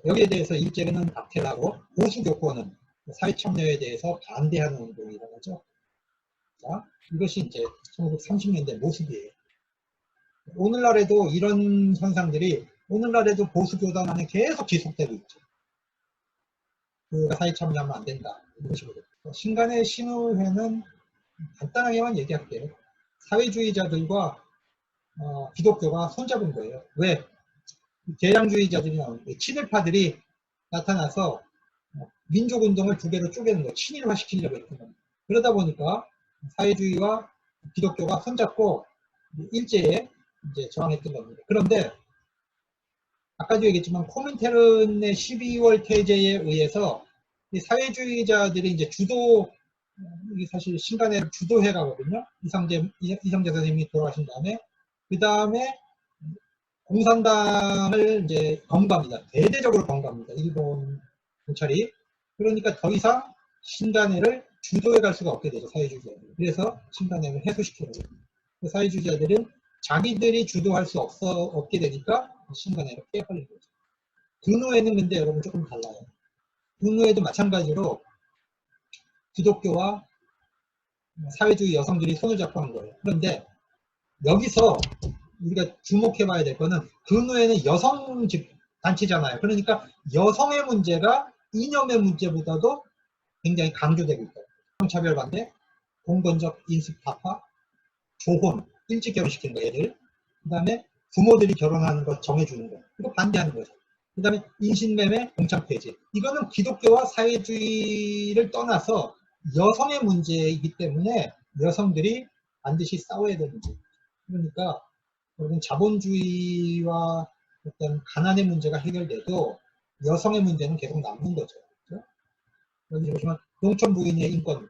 S1: 여기에 대해서 일제는 박해하고 보수교권은 사회 참여에 대해서 반대하는 운동이라고 하죠. 자, 이것이 이제 1930년대 모습이에요. 오늘날에도 이런 현상들이 오늘날에도 보수교단 안에 계속 지속되고 있죠. 그 사회 참여하면 안 된다. 이런 식으로. 신간의 신우회는 간단하게만 얘기할게요. 사회주의자들과 기독교가 손잡은 거예요. 왜? 개량주의자들이 나오는데 친일파들이 나타나서 민족운동을 두 개로 쪼개는 거, 친일화시키려고 했던 겁니다. 그러다 보니까 사회주의와 기독교가 손잡고 일제에 이제 저항했던 겁니다. 그런데 아까도 얘기했지만 코민테른의 12월 태제에 의해서 이 사회주의자들이 이제 이게 사실 신간의 주도해가거든요. 이성재 선생님이 돌아가신 다음에 그 다음에 공산당을 이제 검거합니다. 대대적으로 검거합니다. 일본 경찰이. 그러니까 더 이상 신간회를 주도해 갈 수가 없게 되죠. 사회주의자들. 그래서 신간회를 해소시키려고 합니다. 사회주의자들은 자기들이 주도할 수 없게 되니까 신간회를 깨버린 거죠. 근후에는 근데 여러분 조금 달라요. 근후에도 마찬가지로 기독교와 사회주의 여성들이 손을 잡고 한 거예요. 그런데 여기서 우리가 주목해 봐야 될 거는 근후에는 여성 단체잖아요. 그러니까 여성의 문제가 이념의 문제보다도 굉장히 강조되고 있다. 성차별 반대, 공건적 인습 타파, 조혼, 일찍 결혼시키는 거 애들. 그 다음에 부모들이 결혼하는 거 정해주는 거. 이거 반대하는 거죠. 그 다음에 인신매매, 공창 폐지. 이거는 기독교와 사회주의를 떠나서 여성의 문제이기 때문에 여성들이 반드시 싸워야 되는 문제. 그러니까 여러분 자본주의와 어떤 가난의 문제가 해결돼도 여성의 문제는 계속 남는 거죠. 그렇죠? 여기 보시면 농촌 부인의 인권, 그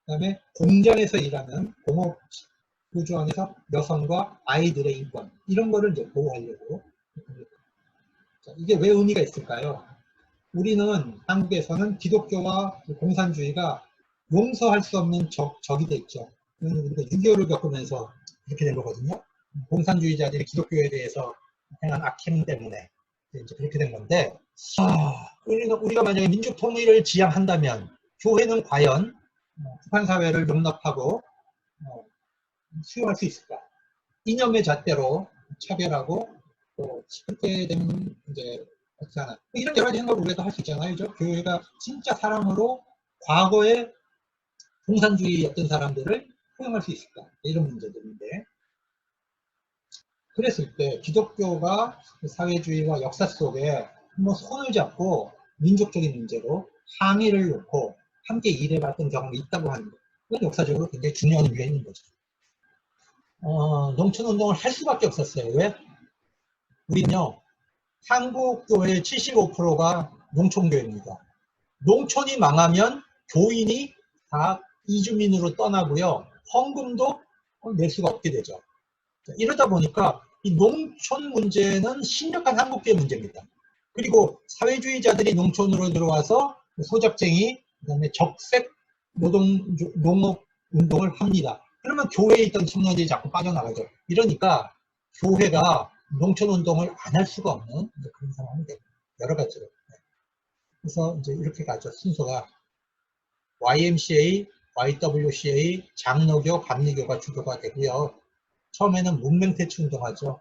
S1: 다음에 공장에서 일하는 공업 구조 안에서 여성과 아이들의 인권, 이런 거를 이제 보호하려고. 자, 이게 왜 의미가 있을까요? 우리는 한국에서는 기독교와 공산주의가 용서할 수 없는 적이 돼 있죠. 우리가 6.25를 겪으면서 이렇게 된 거거든요. 공산주의자들이 기독교에 대해서 행한 악행 때문에 이제 그렇게 된 건데, 우리가 만약에 민족 통일을 지향한다면 교회는 과연 북한 사회를 용납하고 수용할 수 있을까? 이념의 잣대로 차별하고 또 그렇게 되면 이제 어떻게 하나? 이런 여러 가지 생각을 우리가 할 수 있잖아요. 그죠? 교회가 진짜 사랑으로 과거에 공산주의였던 사람들을 포용할 수 있을까? 이런 문제들인데, 그랬을 때 기독교가 사회주의와 역사 속에 한번 손을 잡고 민족적인 문제로 항의를 놓고 함께 일해봤던 경험이 있다고 하는 것, 그건 역사적으로 굉장히 중요한 의미가 있는 거죠. 농촌운동을 할 수밖에 없었어요. 왜? 우리는요, 한국교회의 75%가 농촌교회입니다. 농촌이 망하면 교인이 다 이주민으로 떠나고요, 헌금도 낼 수가 없게 되죠. 이러다 보니까 이 농촌 문제는 심각한 한국교회 문제입니다. 그리고 사회주의자들이 농촌으로 들어와서 소작쟁이, 그다음에 적색 농업 운동을 합니다. 그러면 교회에 있던 청년들이 자꾸 빠져나가죠. 이러니까 교회가 농촌 운동을 안 할 수가 없는 그런 상황이 됩니다. 여러 가지로. 그래서 이제 이렇게 가죠. 순서가 YMCA, YWCA, 장로교, 감리교가 주도가 되고요. 처음에는 문맹퇴치 운동하죠.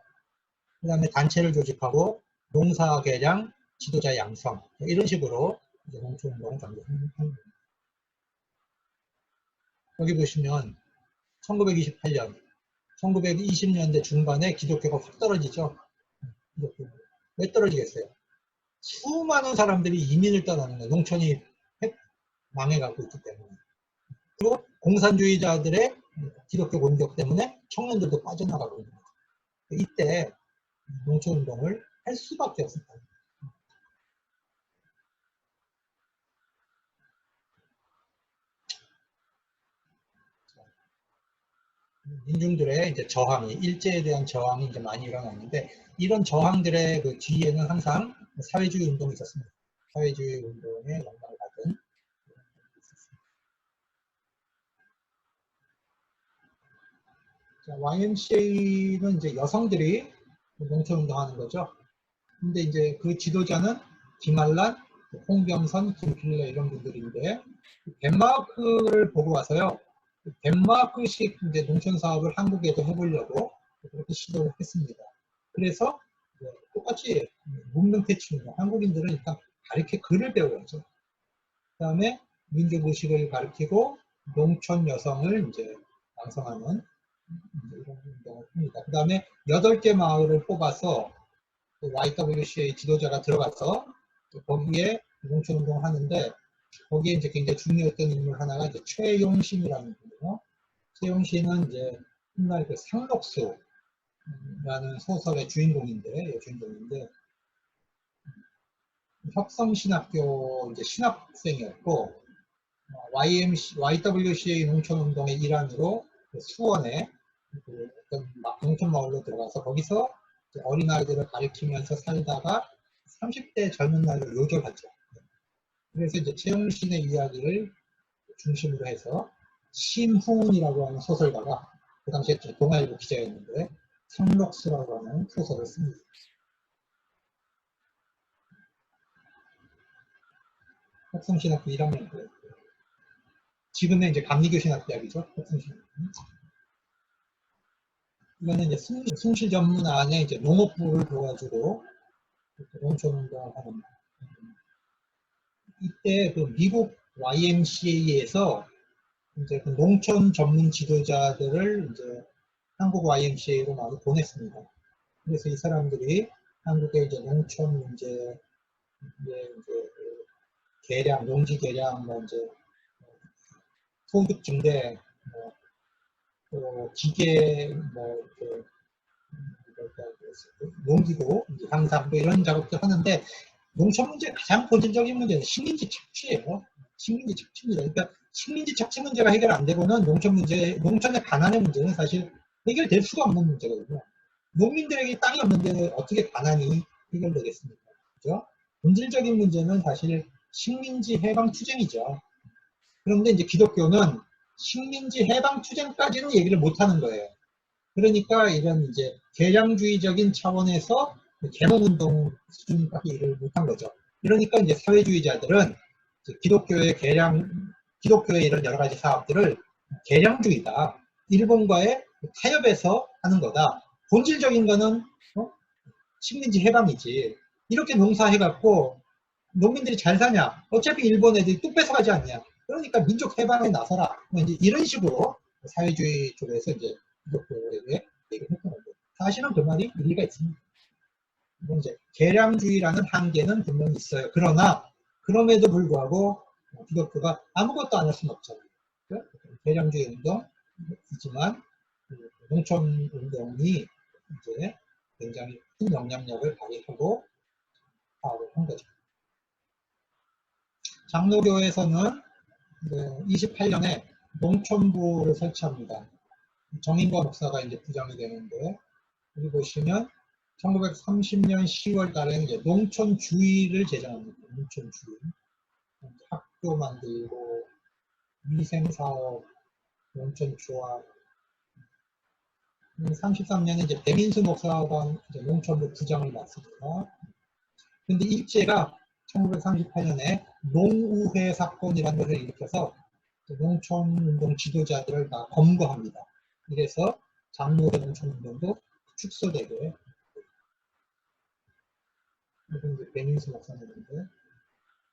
S1: 그 다음에 단체를 조직하고 농사개량, 지도자 양성, 이런 식으로 농촌운동을 전개하는 겁니다. 여기 보시면 1928년, 1920년대 중반에 기독교가 확 떨어지죠. 왜 떨어지겠어요? 수많은 사람들이 이민을 떠나는 거예요. 농촌이 망해가고 있기 때문에. 그리고 공산주의자들의 기독교 공격 때문에 청년들도 빠져나가고 있는 거죠. 이때 농촌운동을 할 수밖에 없었다. 민중들의 이제 저항이, 일제에 대한 저항이 이제 많이 일어났는데, 이런 저항들의 그 뒤에는 항상 사회주의 운동이 있었습니다. 사회주의 운동에 영향을 받은. YMCA는 이제 여성들이 농촌 운동하는 거죠. 근데 이제 그 지도자는 김알란, 홍병선, 김필래 이런 분들인데, 덴마크를 보고 와서요, 덴마크식 이제 농촌 사업을 한국에도 해보려고 그렇게 시도를 했습니다. 그래서 똑같이 문명태치입니다. 한국인들은 일단 가르쳐 글을 배워야죠. 그 다음에 민족의식을 가르치고 농촌 여성을 이제 양성하는 이런 운동을 합니다. 그 다음에 8개 마을을 뽑아서 YWCA 지도자가 들어가서 거기에 농촌 운동을 하는데, 거기에 이제 굉장히 중요했던 인물 하나가 이제 최용신이라는 분이에요. 최용신은 이제 옛날 그 상록수라는 소설의 주인공인데 혁성신학교 이제 신학생이었고, YWCA 농촌운동의 일환으로 수원에 어떤 농촌마을로 들어가서 거기서 어린아이들을 가르치면서 살다가 30대 젊은 나이로 요절하죠. 그래서 이제 최용신의 이야기를 중심으로 해서 신훈이라고 하는 소설가가, 그 당시에 동아일보 기자였는데, 상록수라고 하는 소설을 씁니다. 혁성신학교 1학년 때. 지금은 이제 감리교신학대학이죠. 혁성신학교. 이거는 이제 숭실 전문 안에 이제 농업부를 둬가지고 농촌운동을 하는. 이때 그 미국 YMCA에서 이제 그 농촌 전문 지도자들을 이제 한국 YMCA로 많이 보냈습니다. 그래서 이 사람들이 한국의 이제 농촌 문제, 이제 개량, 농지 개량, 뭐 이제 소득 증대, 또 기계, 이렇게 농기구 향상 이런 작업들 하는데, 농촌 문제 가장 본질적인 문제는 식민지 착취예요. 식민지 착취입니다. 그러니까 식민지 착취 문제가 해결 안 되고는 농촌의 가난의 문제는 사실 해결될 수가 없는 문제거든요. 농민들에게 땅이 없는데 어떻게 가난이 해결되겠습니까? 그죠? 본질적인 문제는 사실 식민지 해방 투쟁이죠. 그런데 이제 기독교는 식민지 해방 투쟁까지는 얘기를 못 하는 거예요. 그러니까 이런 이제 개량주의적인 차원에서 계몽운동 수준까지 일을 못한 거죠. 그러니까 이제 사회주의자들은 기독교의 이런 여러 가지 사업들을 개량주의다, 일본과의 타협해서 하는 거다, 본질적인 거는 식민지 해방이지, 이렇게 농사해갖고 농민들이 잘 사냐, 어차피 일본 애들이 뚝 뺏어가지 않냐, 그러니까 민족 해방에 나서라, 이제 이런 식으로 사회주의 쪽에서 이제 기독교에게 얘기를 했던 거죠. 사실은 그 말이 일리가 있습니다. 이제 개량주의라는 한계는 분명히 있어요. 그러나 그럼에도 불구하고 기독교가 아무것도 안 할 수는 없잖아요. 개량주의 운동이지만 농촌 운동이 이제 굉장히 큰 영향력을 발휘하고 파업을 한 거죠. 장로교에서는 28년에 농촌부를 설치합니다. 정인과 목사가 이제 부장이 되는데, 여기 보시면 1930년 10월 달에 이제 농촌주의를 제정합니다. 농촌주의. 학교 만들고, 위생사업, 농촌조합. 33년에 이제 배민수 목사가 이제 농촌부 부장을 맡습니다. 근데 일제가 1938년에 농우회 사건이라는 것을 일으켜서 농촌운동 지도자들을 다 검거합니다. 이래서 장로교 농촌운동도 축소되게. 이건 이제 배민수 목사님인데,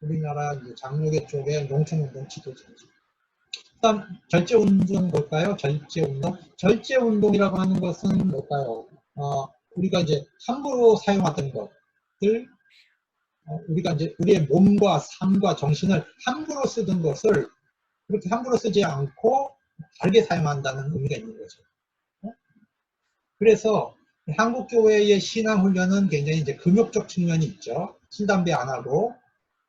S1: 우리나라 이제 장로교 쪽의 농촌운동 지도자죠. 일단 절제운동 뭘까요? 절제운동. 절제운동이라고 하는 것은 뭘까요? 우리가 이제 함부로 사용하던 것들, 우리가 이제 우리의 몸과 삶과 정신을 함부로 쓰던 것을 그렇게 함부로 쓰지 않고 다르게 사용한다는 의미가 있는 거죠. 그래서 한국 교회의 신앙 훈련은 굉장히 이제 금욕적 측면이 있죠. 술, 담배 안 하고,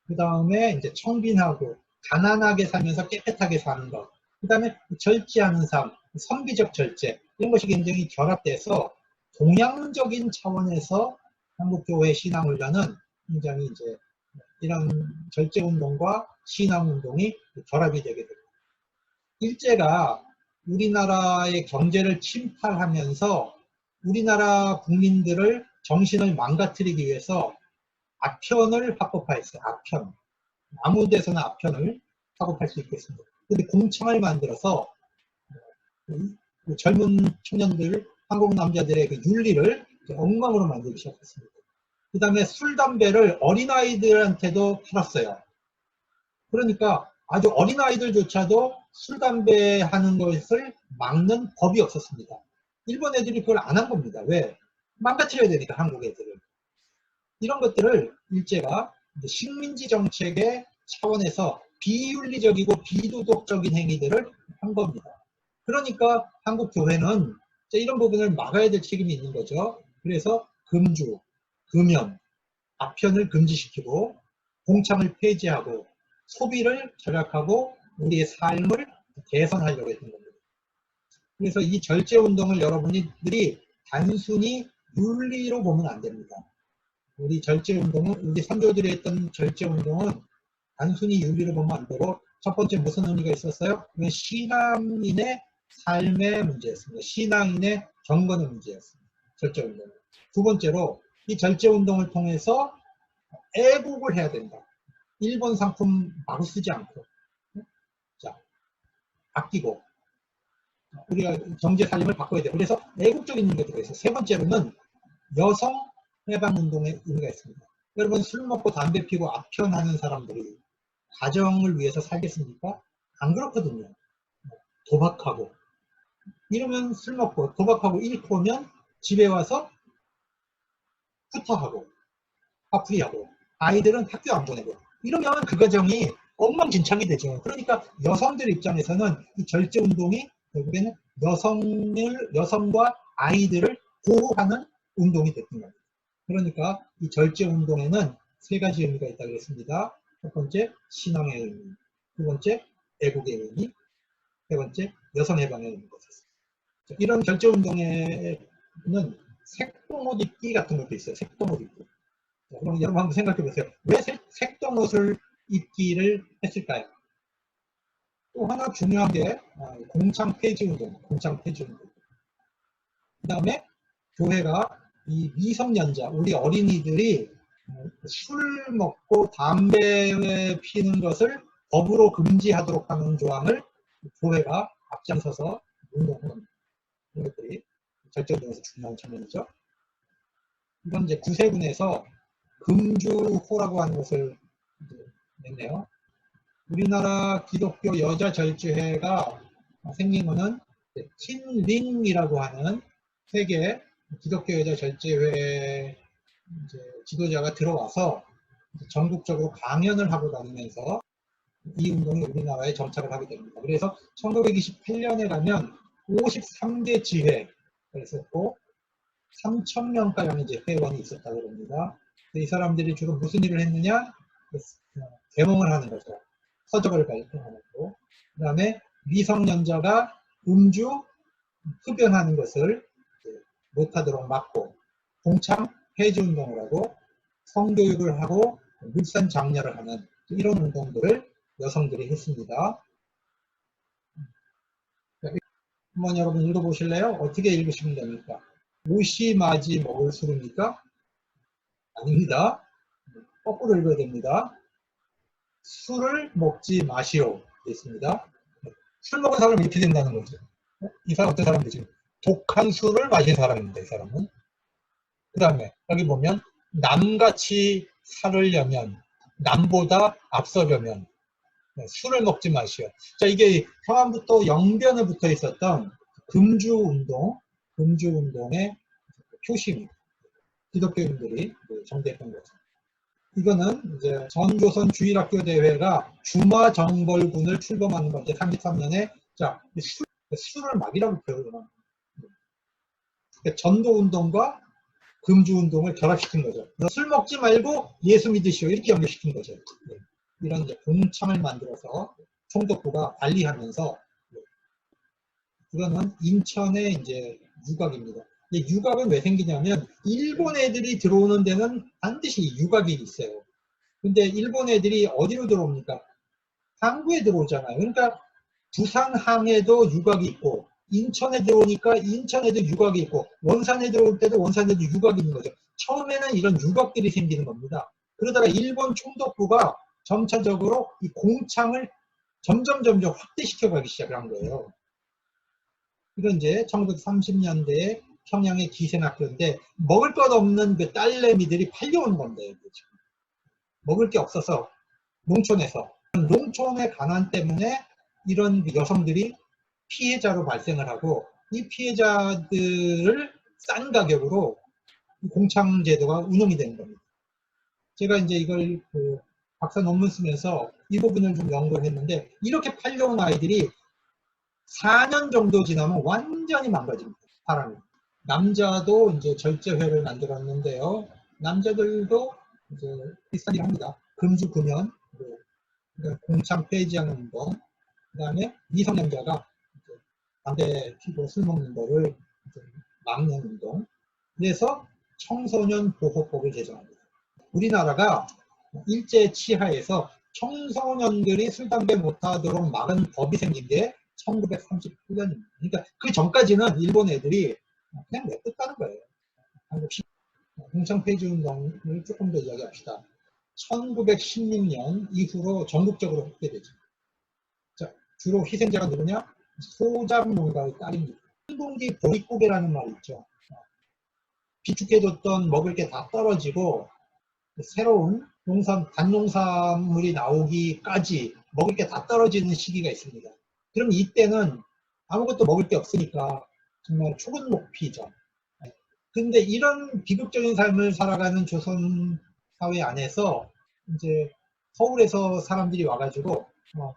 S1: 그 다음에 이제 청빈하고 가난하게 살면서 깨끗하게 사는 것, 그 다음에 절제하는 삶, 선비적 절제, 이런 것이 굉장히 결합돼서 동양적인 차원에서 한국 교회 신앙 훈련은 굉장히 이제 이런 절제 운동과 신앙 운동이 결합이 되게 됩니다. 일제가 우리나라의 경제를 침탈하면서 우리나라 국민들을 정신을 망가뜨리기 위해서 아편을 합법화했어요. 아편. 아무 데서나 아편을 합법할 수 있겠습니다. 근데 공창을 만들어서 젊은 청년들, 한국 남자들의 그 윤리를 엉망으로 만들기 시작했습니다. 그 다음에 술, 담배를 어린아이들한테도 팔았어요. 그러니까 아주 어린 아이들조차도 술, 담배 하는 것을 막는 법이 없었습니다. 일본 애들이 그걸 안 한 겁니다. 왜? 망가뜨려야 되니까, 한국 애들을. 이런 것들을 일제가 식민지 정책의 차원에서 비윤리적이고 비도덕적인 행위들을 한 겁니다. 그러니까 한국 교회는 이런 부분을 막아야 될 책임이 있는 거죠. 그래서 금주, 금연, 아편을 금지시키고 공창을 폐지하고 소비를 절약하고 우리의 삶을 개선하려고 했던 겁니다. 그래서 이 절제운동을 여러분들이 단순히 윤리로 보면 안 됩니다. 우리 절제운동은, 우리 선조들이 했던 절제운동은 단순히 윤리로 보면 안 되고, 첫 번째 무슨 의미가 있었어요? 그건 신앙인의 삶의 문제였습니다. 신앙인의 경건의 문제였습니다. 절제운동은. 두 번째로 이 절제운동을 통해서 애국을 해야 된다. 일본 상품 마구 쓰지 않고, 자, 아끼고, 우리가 경제 살림을 바꿔야 돼요. 그래서 애국적인 의미가 들어있어요. 세 번째로는 여성 해방운동의 의미가 있습니다. 여러분, 술 먹고 담배 피고 아편하는 사람들이 가정을 위해서 살겠습니까? 안 그렇거든요. 도박하고, 이러면 술 먹고 도박하고 잃고 오면 집에 와서 후터하고 화풀이하고 아이들은 학교 안 보내고, 이러면 그 가정이 엉망진창이 되죠. 그러니까 여성들 입장에서는 이 절제운동이 결국에는 여성과 아이들을 보호하는 운동이 됐던 겁니다. 그러니까 이 절제운동에는 세 가지 의미가 있다고 했습니다. 첫 번째, 신앙의 의미. 두 번째, 애국의 의미. 세 번째, 여성해방의 의미가 있었습니다. 이런 절제운동에는 색동옷 입기 같은 것도 있어요. 색동옷 입기. 그럼 여러분 한번 생각해 보세요. 왜 색동옷을 입기를 했을까요? 또 하나 중요한 게 공창 폐지 운동, 공창 폐지 운동. 그 다음에 교회가 이 미성년자, 우리 어린이들이 술 먹고 담배 피는 것을 법으로 금지하도록 하는 조항을 교회가 앞장서서 운동합니다. 이런 것들이 절제운동에서 중요한 측면이죠. 이건 이제 구세군에서 금주호라고 하는 것을 냈네요. 우리나라 기독교 여자 절제회가 생긴 것은 틴링이라고 하는 세계 기독교 여자 절제회 지도자가 들어와서 전국적으로 강연을 하고 다니면서 이 운동이 우리나라에 정착을 하게 됩니다. 그래서 1928년에 가면 53개 지회가 있었고 3,000명가량의 이제 회원이 있었다고 합니다. 이 사람들이 주로 무슨 일을 했느냐? 계몽을 하는 거죠. 서적을 발표하는 거. 그 다음에 미성년자가 음주, 흡연하는 것을 못하도록 막고, 공창 폐지 운동을 하고, 성교육을 하고, 물산 장려를 하는 이런 운동들을 여성들이 했습니다. 한번 여러분 읽어보실래요? 어떻게 읽으시면 됩니까? 무시 맞이 먹을 술입니까? 아닙니다. 거꾸로 읽어야 됩니다. 술을 먹지 마시오. 있습니다. 술 먹은 사람은 이렇게 된다는 거죠. 이 사람 어떤 사람이지? 독한 술을 마신 사람입니다. 이 사람은. 그 다음에 여기 보면 남같이 살으려면, 남보다 앞서려면 술을 먹지 마시오. 자, 이게 평안부터 영변에 붙어 있었던 금주운동의 표시입니다. 기독교인들이 정대했던 거죠. 이거는 이제 전조선 주일학교 대회가 주마정벌군을 출범하는 건데 33년에 자 술을 막이라고 표현합니다. 전도운동과 금주운동을 결합시킨 거죠. 술 먹지 말고 예수 믿으시오 이렇게 연결시킨 거죠. 이런 이제 공창을 만들어서 총독부가 관리하면서 이거는 인천의 이제 유곽입니다. 유곽은 왜 생기냐면 일본 애들이 들어오는 데는 반드시 유곽이 있어요. 근데 일본 애들이 어디로 들어옵니까? 항구에 들어오잖아요. 그러니까 부산항에도 유곽이 있고 인천에 들어오니까 인천에도 유곽이 있고 원산에 들어올 때도 원산에도 유곽이 있는 거죠. 처음에는 이런 유곽들이 생기는 겁니다. 그러다가 일본 총독부가 점차적으로 이 공창을 점점 확대시켜 가기 시작한 거예요. 이건 이제 1930년대에 평양의 기생학교인데 먹을 것 없는 그 딸내미들이 팔려오는 건데 먹을 게 없어서 농촌에서 농촌의 가난 때문에 이런 여성들이 피해자로 발생을 하고 이 피해자들을 싼 가격으로 공창제도가 운영이 되는 겁니다. 제가 이제 이걸 박사 논문 쓰면서 이 부분을 좀 연구를 했는데 이렇게 팔려온 아이들이 4년 정도 지나면 완전히 망가집니다. 사람이. 남자도 이제 절제회를 만들었는데요. 남자들도 이제 비슷한 일을 합니다. 금주 금연, 그러니까 공창 폐지하는 운동, 그 다음에 미성년자가 담배 피고 술 먹는 거를 막는 운동. 그래서 청소년 보호법을 제정합니다. 우리나라가 일제 치하에서 청소년들이 술, 담배 못하도록 막은 법이 생긴 게 1938년입니다. 그러니까 그 전까지는 일본 애들이 그냥 냅뒀다는 거예요. 공창 폐지 운동을 조금 더 이야기합시다. 1916년 이후로 전국적으로 확대되죠. 자, 주로 희생자가 누구냐? 소작농가의 딸입니다. 한동기 보릿고개라는 말이 있죠. 비축해뒀던 먹을 게 다 떨어지고 새로운 단농산물이 나오기까지 먹을 게 다 떨어지는 시기가 있습니다. 그럼 이때는 아무것도 먹을 게 없으니까 정말 초근목피죠. 근데 이런 비극적인 삶을 살아가는 조선 사회 안에서 이제 서울에서 사람들이 와가지고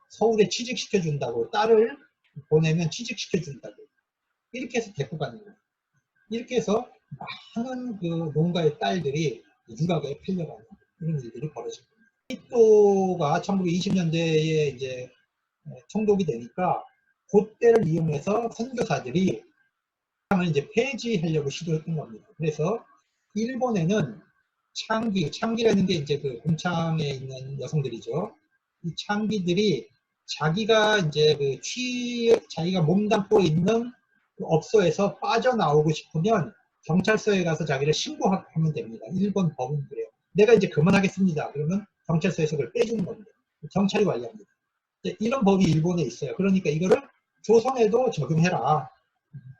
S1: 서울에 취직시켜준다고, 딸을 보내면 취직시켜준다고, 이렇게 해서 데리고 가는 거예요. 이렇게 해서 많은 그 농가의 딸들이 유학에 팔려가는 이런 일들이 벌어집니다. 이또가 1920년대에 이제 총독이 되니까 그때를 이용해서 선교사들이 이제 폐지하려고 시도했던 겁니다. 그래서 일본에는 창기라는 게 이제 그 공창에 있는 여성들이죠. 이 창기들이 자기가 이제 자기가 몸담고 있는 그 업소에서 빠져나오고 싶으면 경찰서에 가서 자기를 신고하면 됩니다. 일본 법은 그래요. 내가 이제 그만하겠습니다. 그러면 경찰서에서 그걸 빼주는 겁니다. 경찰이 관리합니다. 이런 법이 일본에 있어요. 그러니까 이거를 조선에도 적용해라.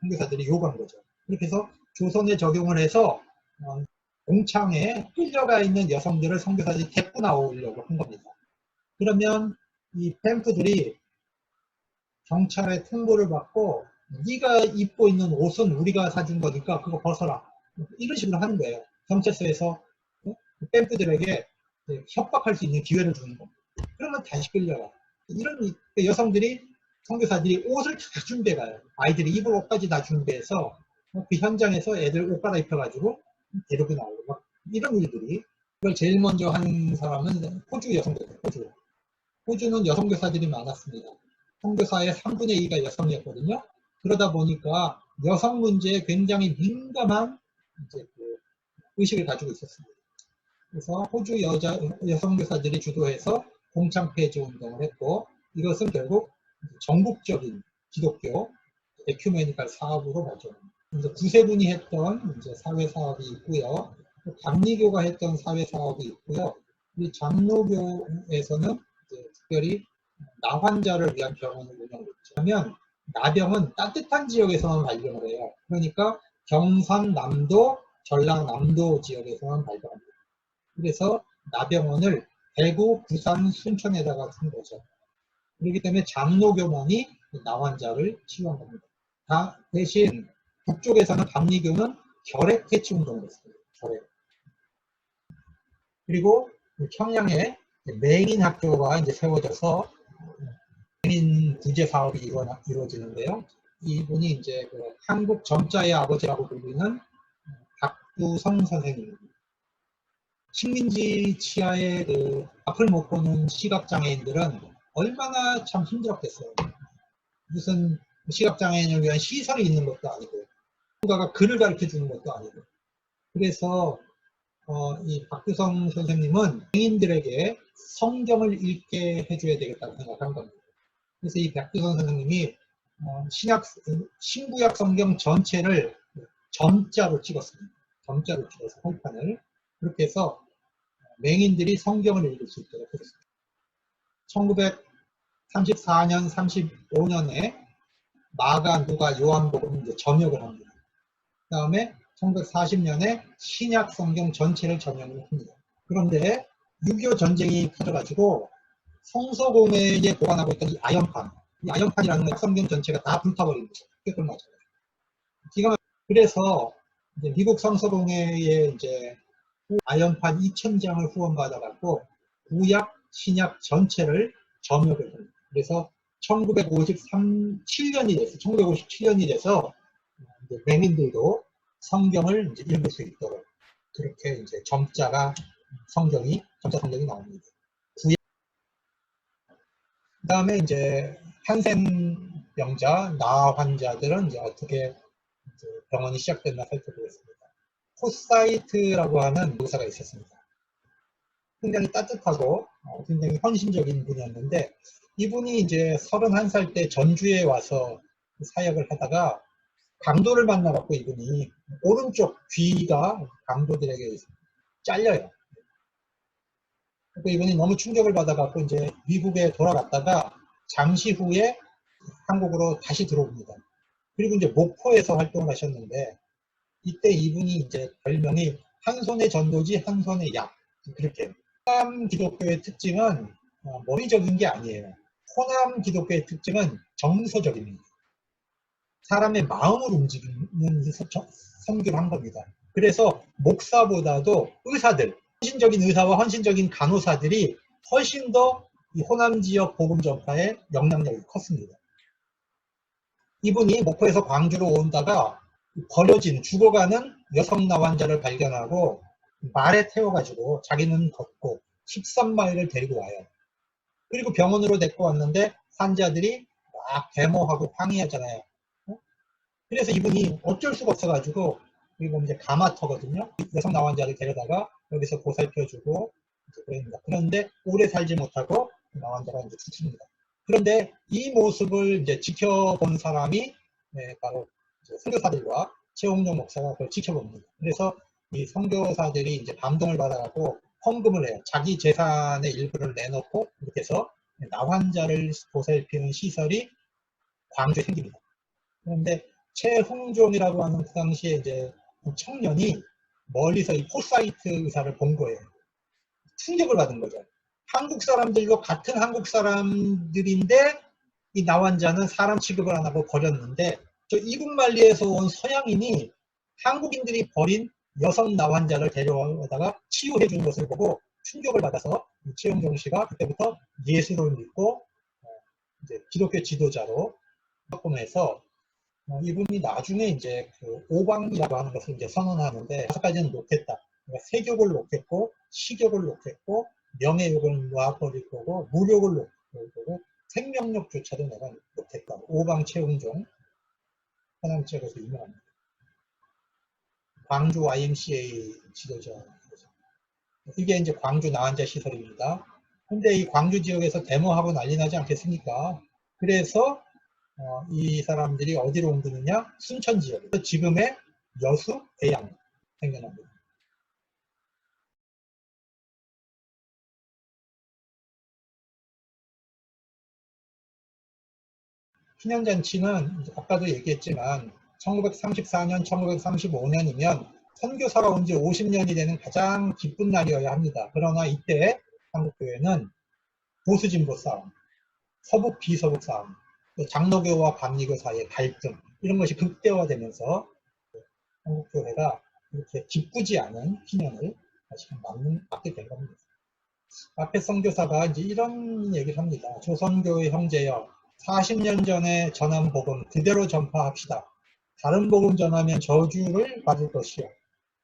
S1: 선교사들이 요구한 거죠. 그렇게 해서 조선에 적용을 해서 공창에 끌려가 있는 여성들을 선교사들이 데리고 나오려고 한 겁니다. 그러면 이 팸프들이 경찰의 통보를 받고 네가 입고 있는 옷은 우리가 사준 거니까 그거 벗어라. 이런 식으로 하는 거예요. 경찰서에서 팸프들에게 협박할 수 있는 기회를 주는 겁니다. 그러면 다시 끌려가. 이런 여성들이 선교사들이 옷을 다 준비해가요. 아이들이 입을 옷까지 다 준비해서 그 현장에서 애들 옷 갈아입혀가지고 데리고 나오고 막 이런 일들이. 그걸 제일 먼저 한 사람은 호주 여성교사. 호주는 여성교사들이 많았습니다. 선교사의 3분의 2가 여성이었거든요. 그러다 보니까 여성 문제에 굉장히 민감한 이제 그 의식을 가지고 있었습니다. 그래서 호주 여성교사들이 주도해서 공창 폐지 운동을 했고, 이것은 결국 전국적인 기독교 에큐메니컬 사업으로 발전합니다. 구세군이 했던 이제 사회 사업이 있고요. 감리교가 했던 사회 사업이 있고요. 이 장로교에서는 특별히 나환자를 위한 병원을 운영했죠. 그러면 나병은 따뜻한 지역에서만 발병을 해요. 그러니까 경상남도, 전라남도 지역에서만 발병합니다. 그래서 나병원을 대구, 부산, 순천에다가 둔 거죠. 그렇기 때문에 장로교만이 나환자를 치유한 겁니다. 대신 북쪽에서는 감리교는 결핵 퇴치 운동을 했습니다. 결핵. 그리고 평양에 맹인 학교가 이제 세워져서 맹인 구제 사업이 이루어지는데요. 이분이 이제 그 한국 점자의 아버지라고 불리는 박두성 선생님입니다. 식민지 치하의 그 앞을 못 보는 시각장애인들은 얼마나 참 힘들었겠어요. 무슨 시각장애인을 위한 시설이 있는 것도 아니고, 누군가가 글을 가르쳐 주는 것도 아니고. 그래서 이 박두성 선생님은 성인들에게 성경을 읽게 해줘야 되겠다고 생각한 겁니다. 그래서 이 박두성 선생님이 신구약 성경 전체를 점자로 찍었습니다. 점자로 찍어서 홍판을. 그렇게 해서 맹인들이 성경을 읽을 수 있도록 했습니다. 1934년, 35년에 마가, 누가, 요한복음 이제 점역을 합니다. 그 다음에 1940년에 신약 성경 전체를 점역을 합니다. 그런데 6.25 전쟁이 터져가지고 성서공회에 보관하고 있던 이 아연판, 이 아연판이라는 건 성경 전체가 다 불타버린 거죠. 그걸 맞아요. 기가 그래서 이제 미국 성서공회에 이제 아연판 2,000장을 후원받아갖고 구약, 신약 전체를 점역을 합니다. 그래서 1957년이 돼서 1957년이 돼서 맹인들도 성경을 이제 읽을 수 있도록 그렇게 이제 점자 성경이 나옵니다. 그 다음에 이제 한센병자, 나 환자들은 이제 어떻게 이제 병원이 시작됐나 살펴보겠습니다. 포사이트라고 하는 의사가 있었습니다. 굉장히 따뜻하고 굉장히 헌신적인 분이었는데 이분이 이제 31살 때 전주에 와서 사역을 하다가 강도를 만나갖고 이분이 오른쪽 귀가 강도들에게 잘려요. 그래서 이분이 너무 충격을 받아갖고 이제 미국에 돌아갔다가 잠시 후에 한국으로 다시 들어옵니다. 그리고 이제 목포에서 활동을 하셨는데 이때 이분이 이제 별명이 한 손의 전도지 한 손의 약 그렇게. 호남 기독교의 특징은 머리적인 게 아니에요. 호남 기독교의 특징은 정서적입니다. 사람의 마음을 움직이는 선교를 한 겁니다. 그래서 목사보다도 의사들, 헌신적인 의사와 헌신적인 간호사들이 훨씬 더 이 호남 지역 복음 전파에 영향력이 컸습니다. 이분이 목포에서 광주로 온다가 버려진 죽어가는 여성 나환자를 발견하고 말에 태워가지고 자기는 걷고 13마일을 데리고 와요. 그리고 병원으로 데리고 왔는데 환자들이 막 데모하고 항의하잖아요. 그래서 이분이 어쩔 수가 없어가지고 그리고 이제 가마터거든요. 여성 나환자를 데려다가 여기서 보살펴주고 그럽니다. 그런데 오래 살지 못하고 나환자가 이제 죽습니다. 그런데 이 모습을 이제 지켜본 사람이 바로 선교사들과 최홍종 목사가 그걸 지켜봅니다. 그래서 이 선교사들이 이제 감동을 받아갖고 헌금을 해요. 자기 재산의 일부를 내놓고 이렇게 해서 나환자를 보살피는 시설이 광주에 생깁니다. 그런데 최홍종이라고 하는 그 당시에 이제 청년이 멀리서 이 포사이트 의사를 본 거예요. 충격을 받은 거죠. 한국 사람들도 같은 한국 사람들인데 이 나환자는 사람 취급을 안 하고 버렸는데 저 이국만리에서 온 서양인이 한국인들이 버린 여성 나환자를 데려다가 치유해 준 것을 보고 충격을 받아서 최홍종 씨가 그때부터 예수를 믿고 이제 기독교 지도자로 바꾸면서 이분이 나중에 이제 그 오방이라고 하는 것을 이제 선언하는데 5가지는 놓겠다. 그러니까 세욕을 놓겠고, 식욕을 놓겠고, 명예욕을 놔버릴 거고, 무욕을 놓을 거고, 생명력조차도 내가 놓겠다. 오방 최홍종 호남 지역에서 유명합니다. 광주 YMCA 지도자. 이게 이제 광주 나환자 시설입니다. 근데 이 광주 지역에서 데모하고 난리 나지 않겠습니까? 그래서 이 사람들이 어디로 옮기느냐? 순천 지역. 지금의 여수, 대양 생겨납니다. 희년잔치는 아까도 얘기했지만 1934년, 1935년이면 선교사가 온 지 50년이 되는 가장 기쁜 날이어야 합니다. 그러나 이때 한국교회는 보수진보 싸움, 서북 비서북 싸움, 장로교와 감리교 사이의 갈등 이런 것이 극대화되면서 한국교회가 이렇게 기쁘지 않은 희년을 맞게 된 겁니다. 앞에 선교사가 이제 이런 얘기를 합니다. 조선교회 형제여, 40년 전에 전한 복음 그대로 전파합시다. 다른 복음 전하면 저주를 받을 것이요.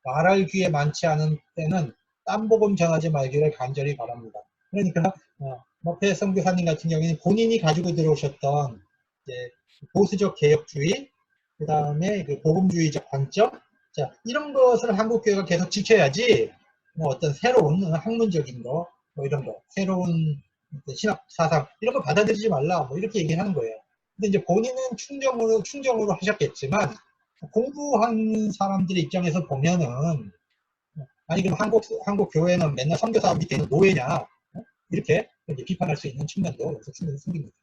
S1: 말할 기회 많지 않은 때는 딴 복음 전하지 말기를 간절히 바랍니다. 그러니까 앞에 선교사님 같은 경우에는 본인이 가지고 들어오셨던 이제 보수적 개혁주의, 그 다음에 그 복음주의적 관점, 자 이런 것을 한국교회가 계속 지켜야지 뭐 어떤 새로운 학문적인 거, 뭐 이런 거, 새로운 신학 사상 이런 거 받아들이지 말라, 뭐 이렇게 얘기하는 거예요. 근데 이제 본인은 충정으로 하셨겠지만 공부한 사람들의 입장에서 보면은 아니 그럼 한국 교회는 맨날 선교사 밑에 있는 노예냐, 이렇게 이제 비판할 수 있는 측면도 여기서 충분히 생깁니다.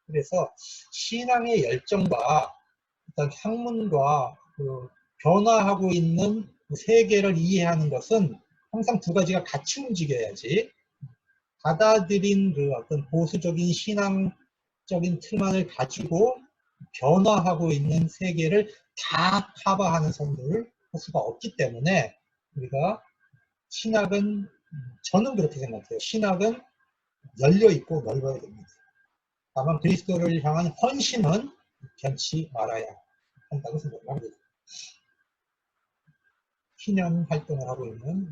S1: 그래서 신앙의 열정과 어떤 학문과 그 변화하고 있는 세계를 이해하는 것은 항상 두 가지가 같이 움직여야지 받아들인 그 어떤 보수적인 신앙적인 틀만을 가지고 변화하고 있는 세계를 다 커버하는 선도를 할 수가 없기 때문에 우리가 신학은, 저는 그렇게 생각해요. 신학은 열려있고 넓어야 됩니다. 다만 그리스도를 향한 헌신은 변치 말아야 한다고 생각합니다. 희년 활동을 하고 있는,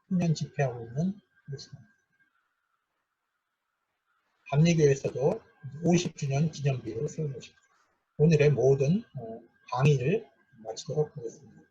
S1: 희년 집회하고 있는 모습입니다. 감리교에서도 50주년 기념비를 세운 것입니다. 오늘의 모든 강의를 마치도록 하겠습니다.